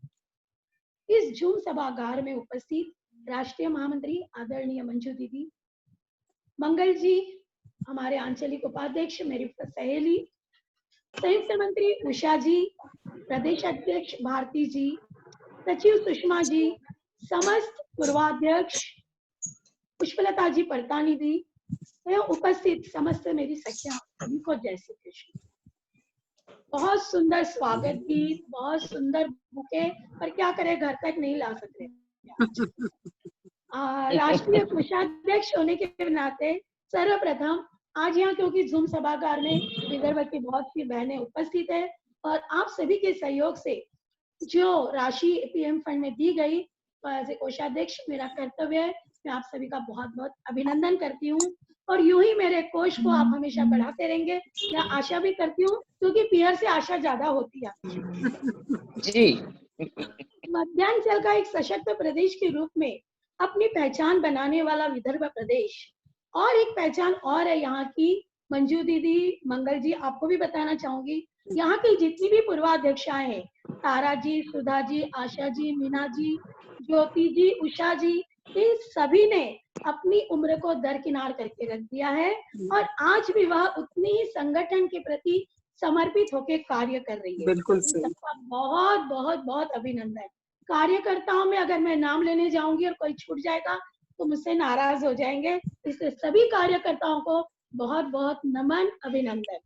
इस झूम सभागार में उपस्थित राष्ट्रीय महामंत्री आदरणीय मंजू दीदी, मंगल जी हमारे आंचलिक उपाध्यक्ष मेरी सहेली, संयुक्त मंत्री उषा जी, प्रदेश अध्यक्ष भारती जी, सचिव सुषमा जी, समस्त पूर्वाध्यक्ष पुष्पलता जी परतानी दी, उपस्थित समस्त मेरी सखियां, सभी को जय श्री कृष्ण। बहुत सुंदर स्वागत गीत, बहुत सुंदर बुके, पर क्या करें घर तक नहीं ला सकते। राष्ट्रीय कोषाध्यक्ष होने के नाते सर्वप्रथम आज यहाँ, क्योंकि झूम सभागार में विदर्भ की बहुत सी बहनें उपस्थित है और आप सभी के सहयोग से जो राशि पीएम फंड में दी गई, तो एज ए कोषाध्यक्ष मेरा कर्तव्य है, मैं आप सभी का बहुत बहुत अभिनंदन करती हूँ। और यूं ही मेरे कोष को आप हमेशा बढ़ाते रहेंगे, मैं आशा भी करती हूँ, क्योंकि पीयर से आशा ज्यादा होती है जी। मध्यांचल का एक सशक्त प्रदेश के रूप में अपनी पहचान बनाने वाला विदर्भ प्रदेश, और एक पहचान और है यहाँ की। मंजू दीदी, मंगल जी, आपको भी बताना चाहूंगी, यहाँ की जितनी भी पूर्वाध्यक्षाएं हैं, तारा जी, सुधा जी, आशा जी, मीना जी, ज्योति जी, उषा जी, इन सभी ने अपनी उम्र को दरकिनार करके रख दिया है और आज भी वह उतनी ही संगठन के प्रति समर्पित होकर कार्य कर रही है। बिल्कुल सही। सबका बहुत बहुत बहुत अभिनंदन। कार्यकर्ताओं में अगर मैं नाम लेने जाऊंगी और कोई छूट जाएगा तो मुझसे नाराज हो जाएंगे, इसलिए सभी कार्यकर्ताओं को बहुत बहुत नमन, अभिनंदन।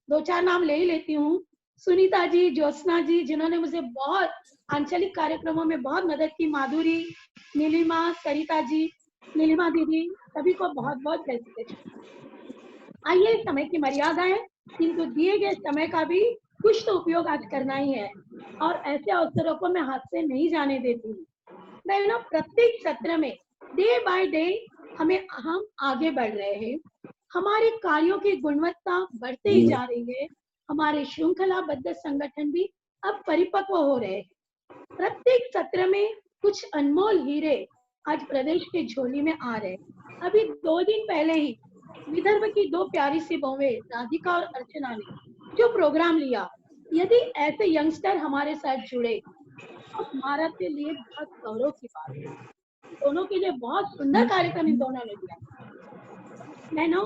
2-4 नाम ले ही लेती हूँ। सुनीता जी, ज्योत्सना जी, जिन्होंने मुझे बहुत आंचलिक कार्यक्रमों में बहुत मदद की, माधुरी, नीलिमा, सरिता जी, नीलिमा दीदी, सभी को बहुत बहुत जय श्री कृष्ण। आइए, समय की मर्यादा है, किंतु दिए गए समय का भी कुछ तो उपयोग आज करना ही है और ऐसे अवसरों को मैं हाथ से नहीं जाने देती हूँ। मैं ना प्रत्येक सत्र में डे बाय डे हम आगे बढ़ रहे हैं, हमारे कार्यों की गुणवत्ता बढ़ते ही जा रही है, हमारे श्रृंखलाबद्ध संगठन भी अब परिपक्व हो रहे हैं। प्रत्येक सत्र में कुछ अनमोल हीरे आज प्रदेश के झोली में आ रहे हैं। अभी 2 दिन पहले ही विदर्भ की 2 प्यारी सी बहुएं राधिका और अर्चना ने जो प्रोग्राम लिया, यदि ऐसे यंगस्टर हमारे साथ जुड़े तो हमारा के लिए बहुत गौरव की बात है। दोनों के लिए बहुत सुंदर कार्यक्रम इन दोनों ने दिया। बहनों,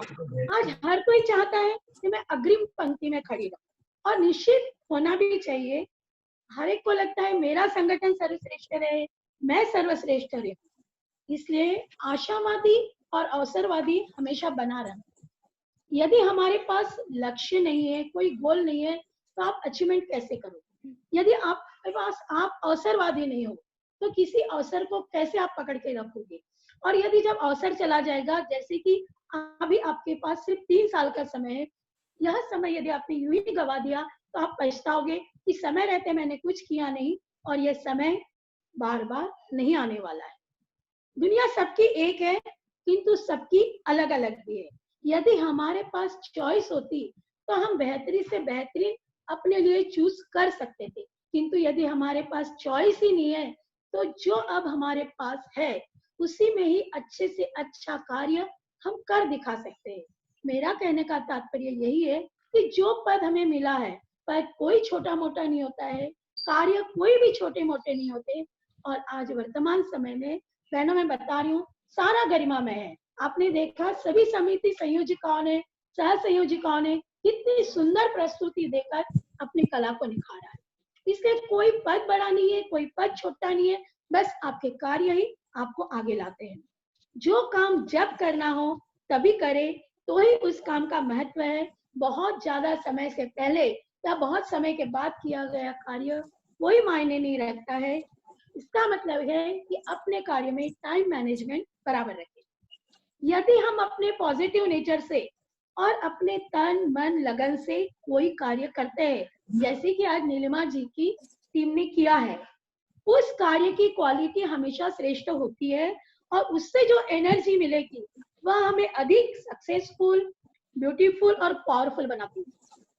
आज हर कोई चाहता है कि मैं अग्रिम पंक्ति में खड़ी रहूं, और निश्चित होना भी चाहिए। हर एक को लगता है मेरा संगठन सर्वश्रेष्ठ रहे, मैं सर्वश्रेष्ठ रहे। इसलिए आशावादी और अवसरवादी हमेशा बना रहना। यदि हमारे पास लक्ष्य नहीं है, कोई गोल नहीं है, तो आप अचीवमेंट कैसे करोगे? यदि आपके पास आप अवसरवादी नहीं हो तो किसी अवसर को कैसे आप पकड़ के रखोगे? और यदि जब अवसर चला जाएगा, जैसे कि अभी आपके पास सिर्फ 3 साल का समय है, यह समय यदि आपने यूं ही गवा दिया तो आप पछताओगे कि समय रहते मैंने कुछ किया नहीं, और यह समय बार बार नहीं आने वाला है। दुनिया सबकी एक है, किंतु सबकी अलग अलग भी है। यदि हमारे पास चॉइस होती तो हम बेहतरीन से बेहतरीन अपने लिए चूज कर सकते थे, किंतु यदि हमारे पास चॉइस ही नहीं है तो जो अब हमारे पास है उसी में ही अच्छे से अच्छा कार्य हम कर दिखा सकते हैं। मेरा कहने का तात्पर्य यही है कि जो पद हमें मिला है, पद कोई छोटा मोटा नहीं होता है, कार्य कोई भी छोटे मोटे नहीं होते। और आज वर्तमान समय में बहनों, मैं बता रही हूँ, सारा गरिमा में है। आपने देखा सभी समिति संयोजिकाओं ने, सह संयोजिकाओं ने कितनी सुंदर प्रस्तुति देकर अपनी कला को निखारा है। इसलिए कोई पद बड़ा नहीं है, कोई पद छोटा नहीं है, बस आपके कार्य ही आपको आगे लाते हैं। जो काम जब करना हो तभी करे तो ही उस काम का महत्व है। बहुत ज्यादा समय से पहले या बहुत समय के बाद किया गया कार्य कोई मायने नहीं रखता है। इसका मतलब है कि अपने कार्य में टाइम मैनेजमेंट बराबर रखें। यदि हम अपने पॉजिटिव नेचर से और अपने तन मन लगन से कोई कार्य करते हैं, जैसे कि आज नीलिमा जी की टीम ने किया है, उस कार्य की क्वालिटी हमेशा श्रेष्ठ होती है और उससे जो एनर्जी मिलेगी वह हमें अधिक सक्सेसफुल, ब्यूटीफुल और पावरफुल बनाती है।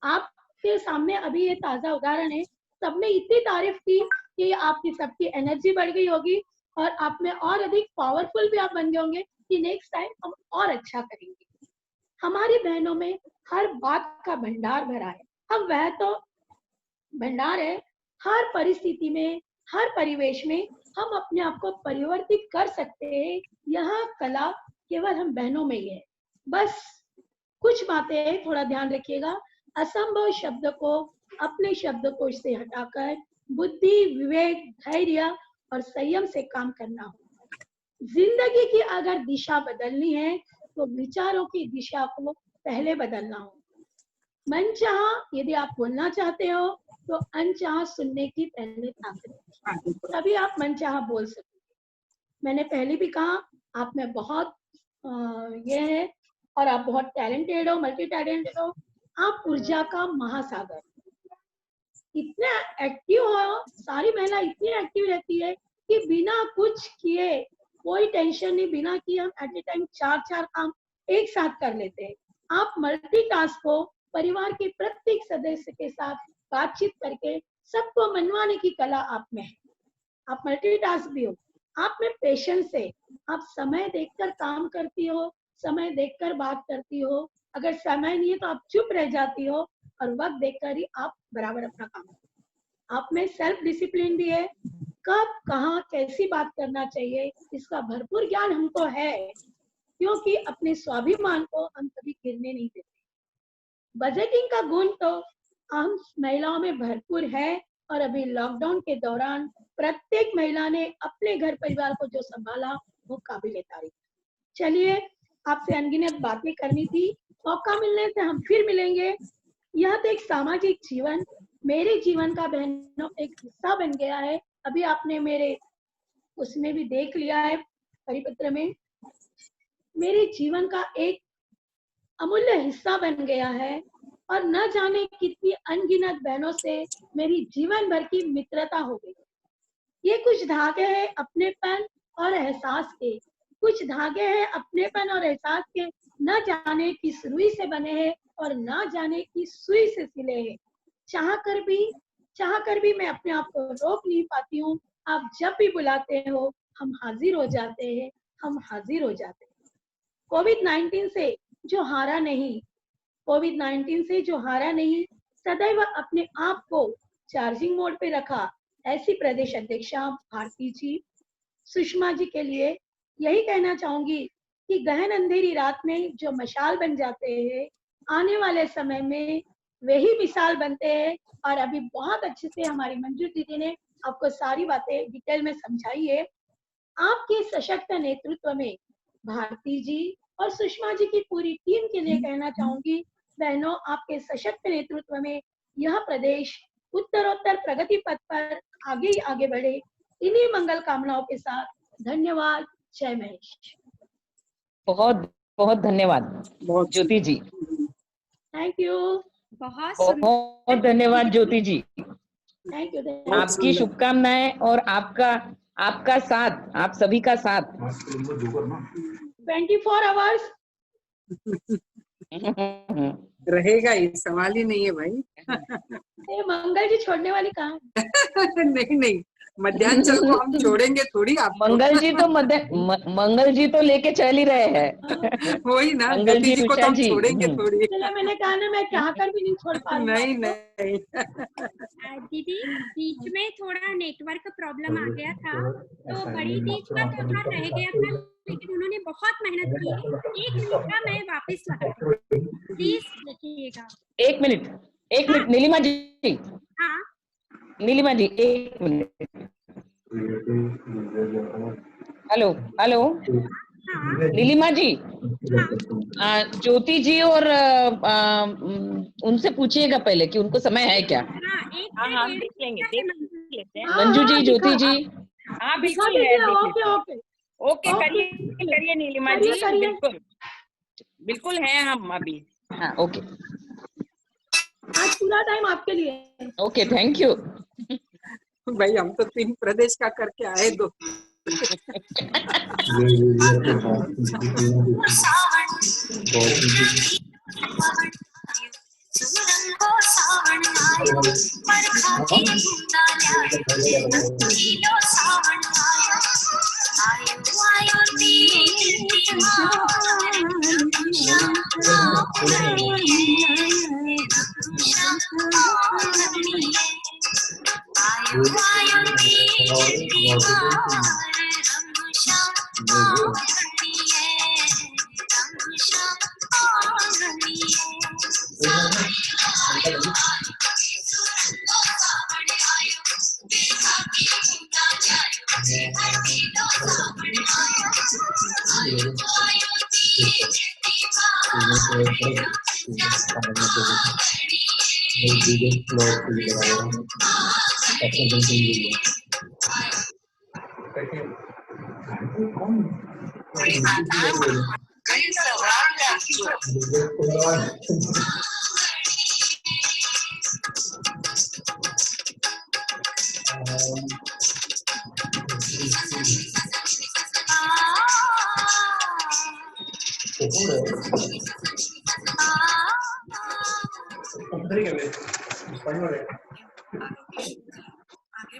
आपके सामने अभी ये ताजा उदाहरण है, सबने इतनी तारीफ की कि आपकी सबकी एनर्जी बढ़ गई होगी और आप में और अधिक पावरफुल भी आप बन गए होंगे कि नेक्स्ट टाइम हम और अच्छा करेंगे। हमारी बहनों में हर बात का भंडार भरा है। अब वह तो भंडार है, हर परिस्थिति में, हर परिवेश में हम अपने आप को परिवर्तित कर सकते हैं। यह कला केवल हम बहनों में ही है। बस कुछ बातें थोड़ा ध्यान रखिएगा। असंभव शब्द को, अपने शब्दकोश से हटाकर बुद्धि, विवेक, धैर्य और संयम से काम करना होगा। जिंदगी की अगर दिशा बदलनी है तो विचारों की दिशा को पहले बदलना होगा। मनचाहा यदि आप बोलना चाहते हो तो अनचाहा सुनने की पहले ताकत, तभी आप मनचाहा बोल सकोगे। मैंने पहले भी कहा, आप में बहुत ये है और आप बहुत टैलेंटेड हो, मल्टी टैलेंटेड हो। आप ऊर्जा का महासागर, इतने एक्टिव हो। सारी महिला इतनी एक्टिव रहती है कि बिना कुछ किए, कोई टेंशन नहीं, बिना किए हम एट ए टाइम 4 काम एक साथ कर लेते हैं। आप मल्टीटास्क को परिवार के प्रत्येक सदस्य के साथ बातचीत करके सबको मनवाने की कला आप में है। आप मल्टीटास्क भी हो। आप में पेशेंस है, आप समय देखकर काम करती हो, समय देखकर बात करती हो। अगर समय नहीं है तो आप चुप रह जाती हो और वक्त देखकर ही आप बराबर अपना काम करते हो। आप में सेल्फ डिसिप्लिन भी है, कब कहाँ कैसी बात करना चाहिए इसका भरपूर ज्ञान हमको है, क्योंकि अपने स्वाभिमान को हम कभी गिरने नहीं देते। बजटिंग का गुण तो हम महिलाओं में भरपूर है और अभी लॉकडाउन के दौरान प्रत्येक महिला ने अपने घर परिवार को जो संभाला वो काबिल तारीफ। चलिए, आपसे अनगिनत बातें करनी थी, मौका मिलने से हम फिर मिलेंगे। यह तो एक सामाजिक जीवन मेरे जीवन का बहनों एक हिस्सा बन गया है। अभी आपने मेरे उसमें भी देख लिया है, परिपत्र में मेरे जीवन का एक अमूल्य हिस्सा बन गया है और न जाने कितनी अनगिनत बहनों से मेरी जीवन भर की मित्रता हो गई। ये कुछ धागे हैं अपनेपन और एहसास के, कुछ धागे हैं अपनेपन और एहसास के, न जाने किस रुई से बने हैं और न जाने किस सुई से सिले हैं। चाह कर भी मैं अपने आप को रोक नहीं पाती हूँ। आप जब भी बुलाते हो हम हाजिर हो जाते हैं, हम हाजिर हो जाते हैं। कोविड-19 से जो हारा नहीं, कोविड-19 से जो हारा नहीं, सदैव अपने आप को चार्जिंग मोड पे रखा, ऐसी प्रदेश अध्यक्षा भारती जी, सुषमा जी के लिए यही कहना चाहूंगी कि कि गहन अंधेरी रात में जो मशाल बन जाते हैं, आने वाले समय में वही मिसाल बनते हैं। और अभी बहुत अच्छे से हमारी मंजू दीदी ने आपको सारी बातें डिटेल में समझाई है। आपके सशक्त नेतृत्व में भारती जी और सुषमा जी की पूरी टीम के लिए कहना चाहूंगी, बहनों, आपके सशक्त नेतृत्व में यह प्रदेश उत्तरोत्तर प्रगति पथ पर आगे ही आगे बढ़े। इन्हीं मंगल कामनाओं के साथ धन्यवाद। जय महेश। बहुत बहुत धन्यवाद ज्योति जी। Thank you. बहुत धन्यवाद ज्योति जी। Thank you. आपकी शुभकामनाएं और आपका साथ, आप सभी का साथ 24 आवर्स रहेगा ही, सवाल ही नहीं है भाई। ये मंगल जी छोड़ने वाली कहाँ है? नहीं, मध्यांचल को हम छोड़ेंगे थोड़ी। आप मंगल जी तो लेके चल ही रहे हैं। वही ना, मंगल जी को तो हम जी छोड़ेंगे थोड़ी। मैंने कहा ना, मैं चाह कर भी नहीं छोड़ पा रही। नहीं दीदी, बीच में थोड़ा नेटवर्क प्रॉब्लम आ गया था, तो बड़ी बीच का त्योहार रह गया था, लेकिन उन्होंने बहुत मेहनत की है। 1 मिनट का मैं वापस लगा रही हूँ, प्लीज देखिएगा। 1 मिनट नीलिमा जी। हाँ नीलिमा जी 1 मिनट। हेलो नीलिमा जी, ज्योति जी और उनसे पूछिएगा पहले कि उनको समय है क्या। हाँ देख लेंगे। मंजू जी, ज्योति जी। हाँ बिल्कुल है। ओके ओके करिए नीलिमा जी, बिल्कुल है हम अभी। हाँ ओके, आज पूरा टाइम आपके लिए। Okay thank you. भाई हम तो 3 प्रदेश का करके आए 2।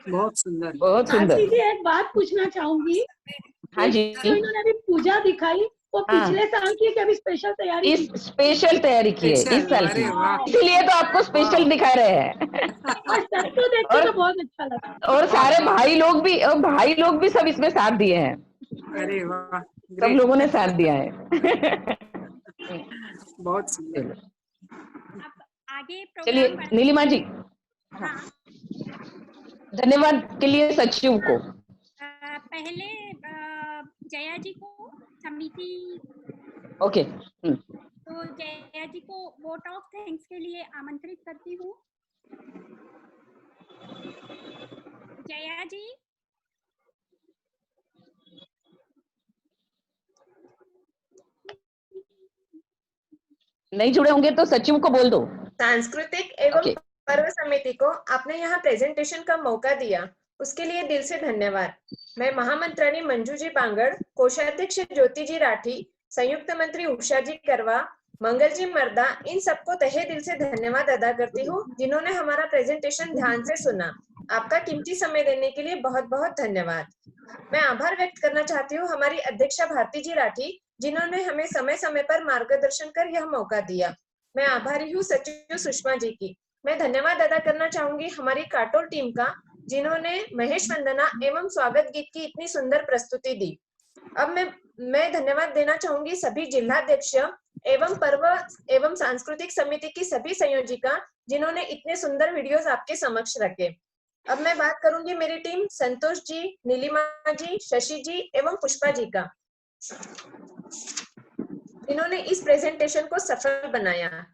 बहुत सुंदर। जी एक बात पूछना चाहूंगी। हाँ जी। तो इन्होंने अभी पूजा दिखाई, वो पिछले साल की अभी स्पेशल तैयारी की है इस साल की, इसलिए तो आपको स्पेशल दिखा रहे हैं। सबको देख के तो बहुत अच्छा लगा। और सारे भाई लोग भी सब इसमें साथ दिए हैं। अरे वाह, सब लोगों ने साथ दिया है। बहुत सुंदर। आगे चलिए नीलिमा जी, धन्यवाद के लिए सचिव को। पहले जया जी को समिति, ओके, तो जया जी को वोट ऑफ थैंक्स के लिए आमंत्रित करती हूँ। जया जी। नहीं जुड़े होंगे तो सचिव को बोल दो। सांस्कृतिक एवं पर्व समिति को आपने यहाँ प्रेजेंटेशन का मौका दिया, उसके लिए दिल से धन्यवाद। मैं महामंत्राणी मंजू जी बांगड़, कोषाध्यक्ष ज्योति जी राठी, संयुक्त मंत्री उषा जी करवा, मंगल जी मर्दा, इन सबको तहे दिल से धन्यवाद अदा करती हूँ जिन्होंने हमारा प्रेजेंटेशन ध्यान से सुना। आपका कीमती समय देने के लिए बहुत बहुत धन्यवाद। मैं आभार व्यक्त करना चाहती हूँ हमारी अध्यक्षा भारती जी राठी, जिन्होंने हमें समय समय पर मार्गदर्शन कर यह मौका दिया। मैं आभारी हूँ सचिव सुषमा जी की। मैं धन्यवाद अदा करना चाहूंगी हमारी काटोल टीम का, जिन्होंने महेश वंदना एवं स्वागत गीत की इतनी सुंदर प्रस्तुति दी। अब मैं मैं धन्यवाद देना चाहूंगी सभी जिलाध्यक्ष एवं पर्व एवं सांस्कृतिक समिति की सभी संयोजिका जिन्होंने इतने सुंदर वीडियोस आपके समक्ष रखे। अब मैं बात करूंगी मेरी टीम संतोष जी, नीलिमा जी, शशि जी एवं पुष्पा जी का, जिन्होंने इस प्रेजेंटेशन को सफल बनाया।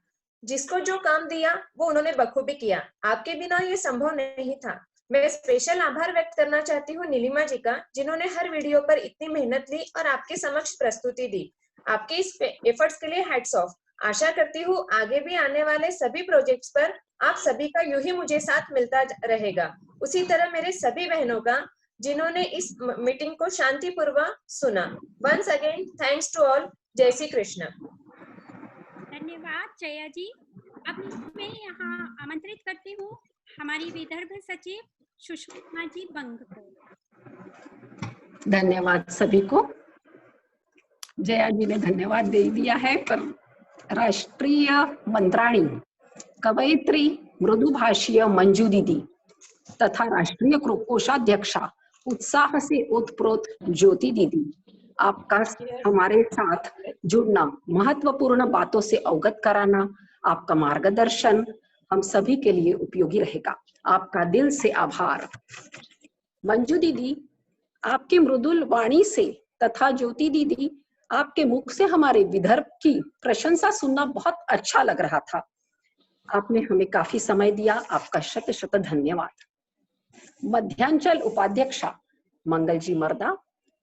जिसको जो काम दिया वो उन्होंने बखूबी किया। आपके बिना ये संभव नहीं था। मैं स्पेशल आभार व्यक्त करना चाहती हूँ नीलिमा जी का, जिन्होंने हर वीडियो पर इतनी मेहनत ली और आपके समक्ष प्रस्तुति दी। आपके इस एफर्ट्स के लिए हैट्स ऑफ। आशा करती हूँ आगे भी आने वाले सभी प्रोजेक्ट्स पर आप सभी का यूं ही मुझे साथ मिलता रहेगा। उसी तरह मेरे सभी बहनों का जिन्होंने इस मीटिंग को शांतिपूर्वक सुना। Once again thanks to all. जय श्री कृष्ण। धन्यवाद जया जी। अब मैं यहाँ आमंत्रित करती हूँ हमारी विदर्भ सचिव सुषमा जी बंग को। धन्यवाद सभी को। जया जी ने धन्यवाद दे दिया है, पर राष्ट्रीय मंत्राणी कवयित्री मृदुभाषीय मंजू दीदी तथा राष्ट्रीय कोषाध्यक्षा उत्साह से ओतप्रोत ज्योति दीदी, आपका हमारे साथ जुड़ना, महत्वपूर्ण बातों से अवगत कराना, आपका मार्गदर्शन हम सभी के लिए उपयोगी रहेगा। आपका दिल से आभार। मंजू दीदी, आपकी मृदुल वाणी से तथा ज्योति दीदी आपके मुख से हमारे विदर्भ की प्रशंसा सुनना बहुत अच्छा लग रहा था। आपने हमें काफी समय दिया, आपका शत शत धन्यवाद। मध्यांचल उपाध्यक्षा मंगल जी मर्दा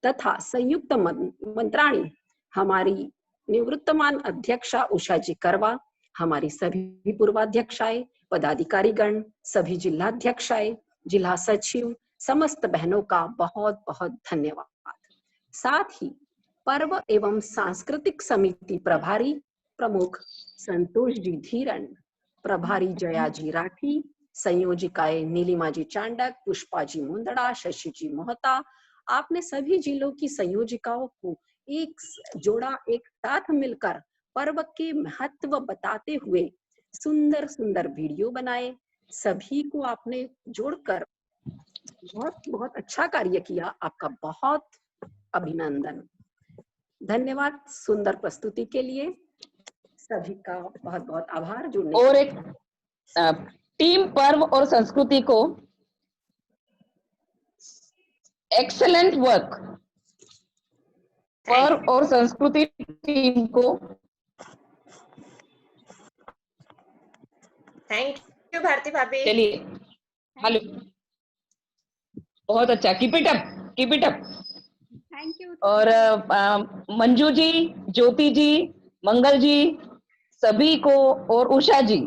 तथा संयुक्त मंत्राणी हमारी निवृत्तमान अध्यक्षा उषा जी करवा, हमारी सभी पूर्वाध्यक्षाएं, पदाधिकारीगण, सभी जिलाध्यक्षाएं, जिला सचिव, समस्त बहनों का बहुत बहुत धन्यवाद। साथ ही पर्व एवं सांस्कृतिक समिति प्रभारी प्रमुख संतोष जी धीरन, प्रभारी जया जी राठी, संयोजिकाएं नीलिमा जी चांडक, पुष्पा जी मुंदड़ा, शशि जी मोहता, आपने सभी जिलों की संयोजिकाओं को एक साथ मिलकर पर्व के महत्व बताते हुए सुंदर सुंदर वीडियो बनाए। सभी को आपने जोड़कर बहुत बहुत अच्छा कार्य किया। आपका बहुत अभिनंदन। धन्यवाद सुंदर प्रस्तुति के लिए। सभी का बहुत बहुत आभार जुड़ने। और एक टीम पर्व और संस्कृति को एक्सेलेंट वर्क। पर्व और संस्कृति टीम को थैंक यू भारती भाभी। चलिए, हेलो, बहुत अच्छा, keep it up, keep it up. Thank you. और मंजू जी, ज्योति जी, मंगल जी, सभी को, और उषा जी,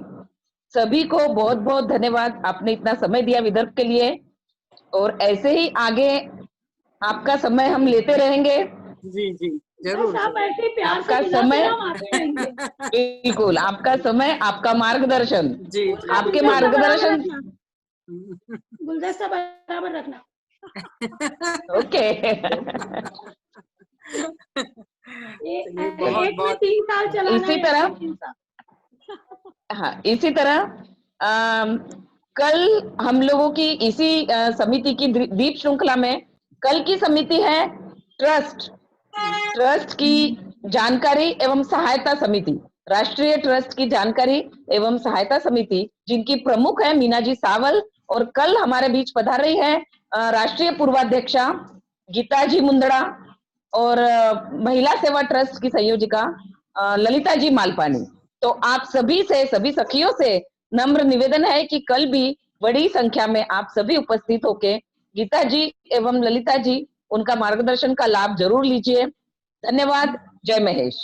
सभी को बहुत बहुत धन्यवाद। आपने इतना समय दिया विदर्भ के लिए, और ऐसे ही आगे आपका समय हम लेते रहेंगे। जी जी जरूर। आप ऐसे प्यार आपका से समय बिल्कुल, आपका समय, आपका मार्गदर्शन, जी, आपके मार्गदर्शन। गुलदस्ता बराबर रखना। ओके। एक में 3 साल चलाना इसी है, तरह 3 साल। हाँ, इसी तरह कल हम लोगों की इसी समिति की दीप श्रृंखला में कल की समिति है ट्रस्ट की जानकारी एवं सहायता समिति, राष्ट्रीय ट्रस्ट की जानकारी एवं सहायता समिति, जिनकी प्रमुख है मीना जी सावल। और कल हमारे बीच पधार रही है राष्ट्रीय पूर्वाध्यक्षा गीता जी मुंदड़ा और महिला सेवा ट्रस्ट की संयोजिका ललिता जी मालपानी। तो आप सभी से, सभी सखियों से नम्र निवेदन है कि कल भी बड़ी संख्या में आप सभी उपस्थित होके गीता जी एवं ललिता जी उनका मार्गदर्शन का लाभ जरूर लीजिए। धन्यवाद। जय महेश।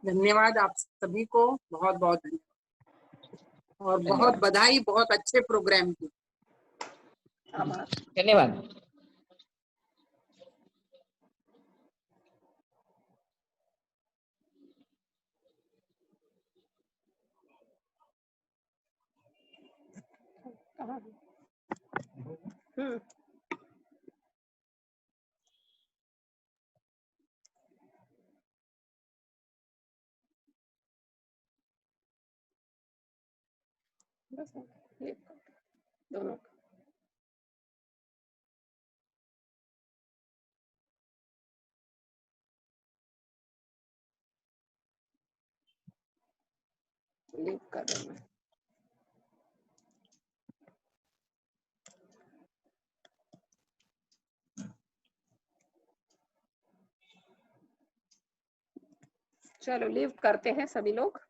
धन्यवाद आप सभी को, बहुत बहुत धन्यवाद और बहुत बधाई, बहुत अच्छे प्रोग्राम की। धन्यवाद। दोनों लीव कर रही हूँ मैं। चलो लीव करते हैं सभी लोग।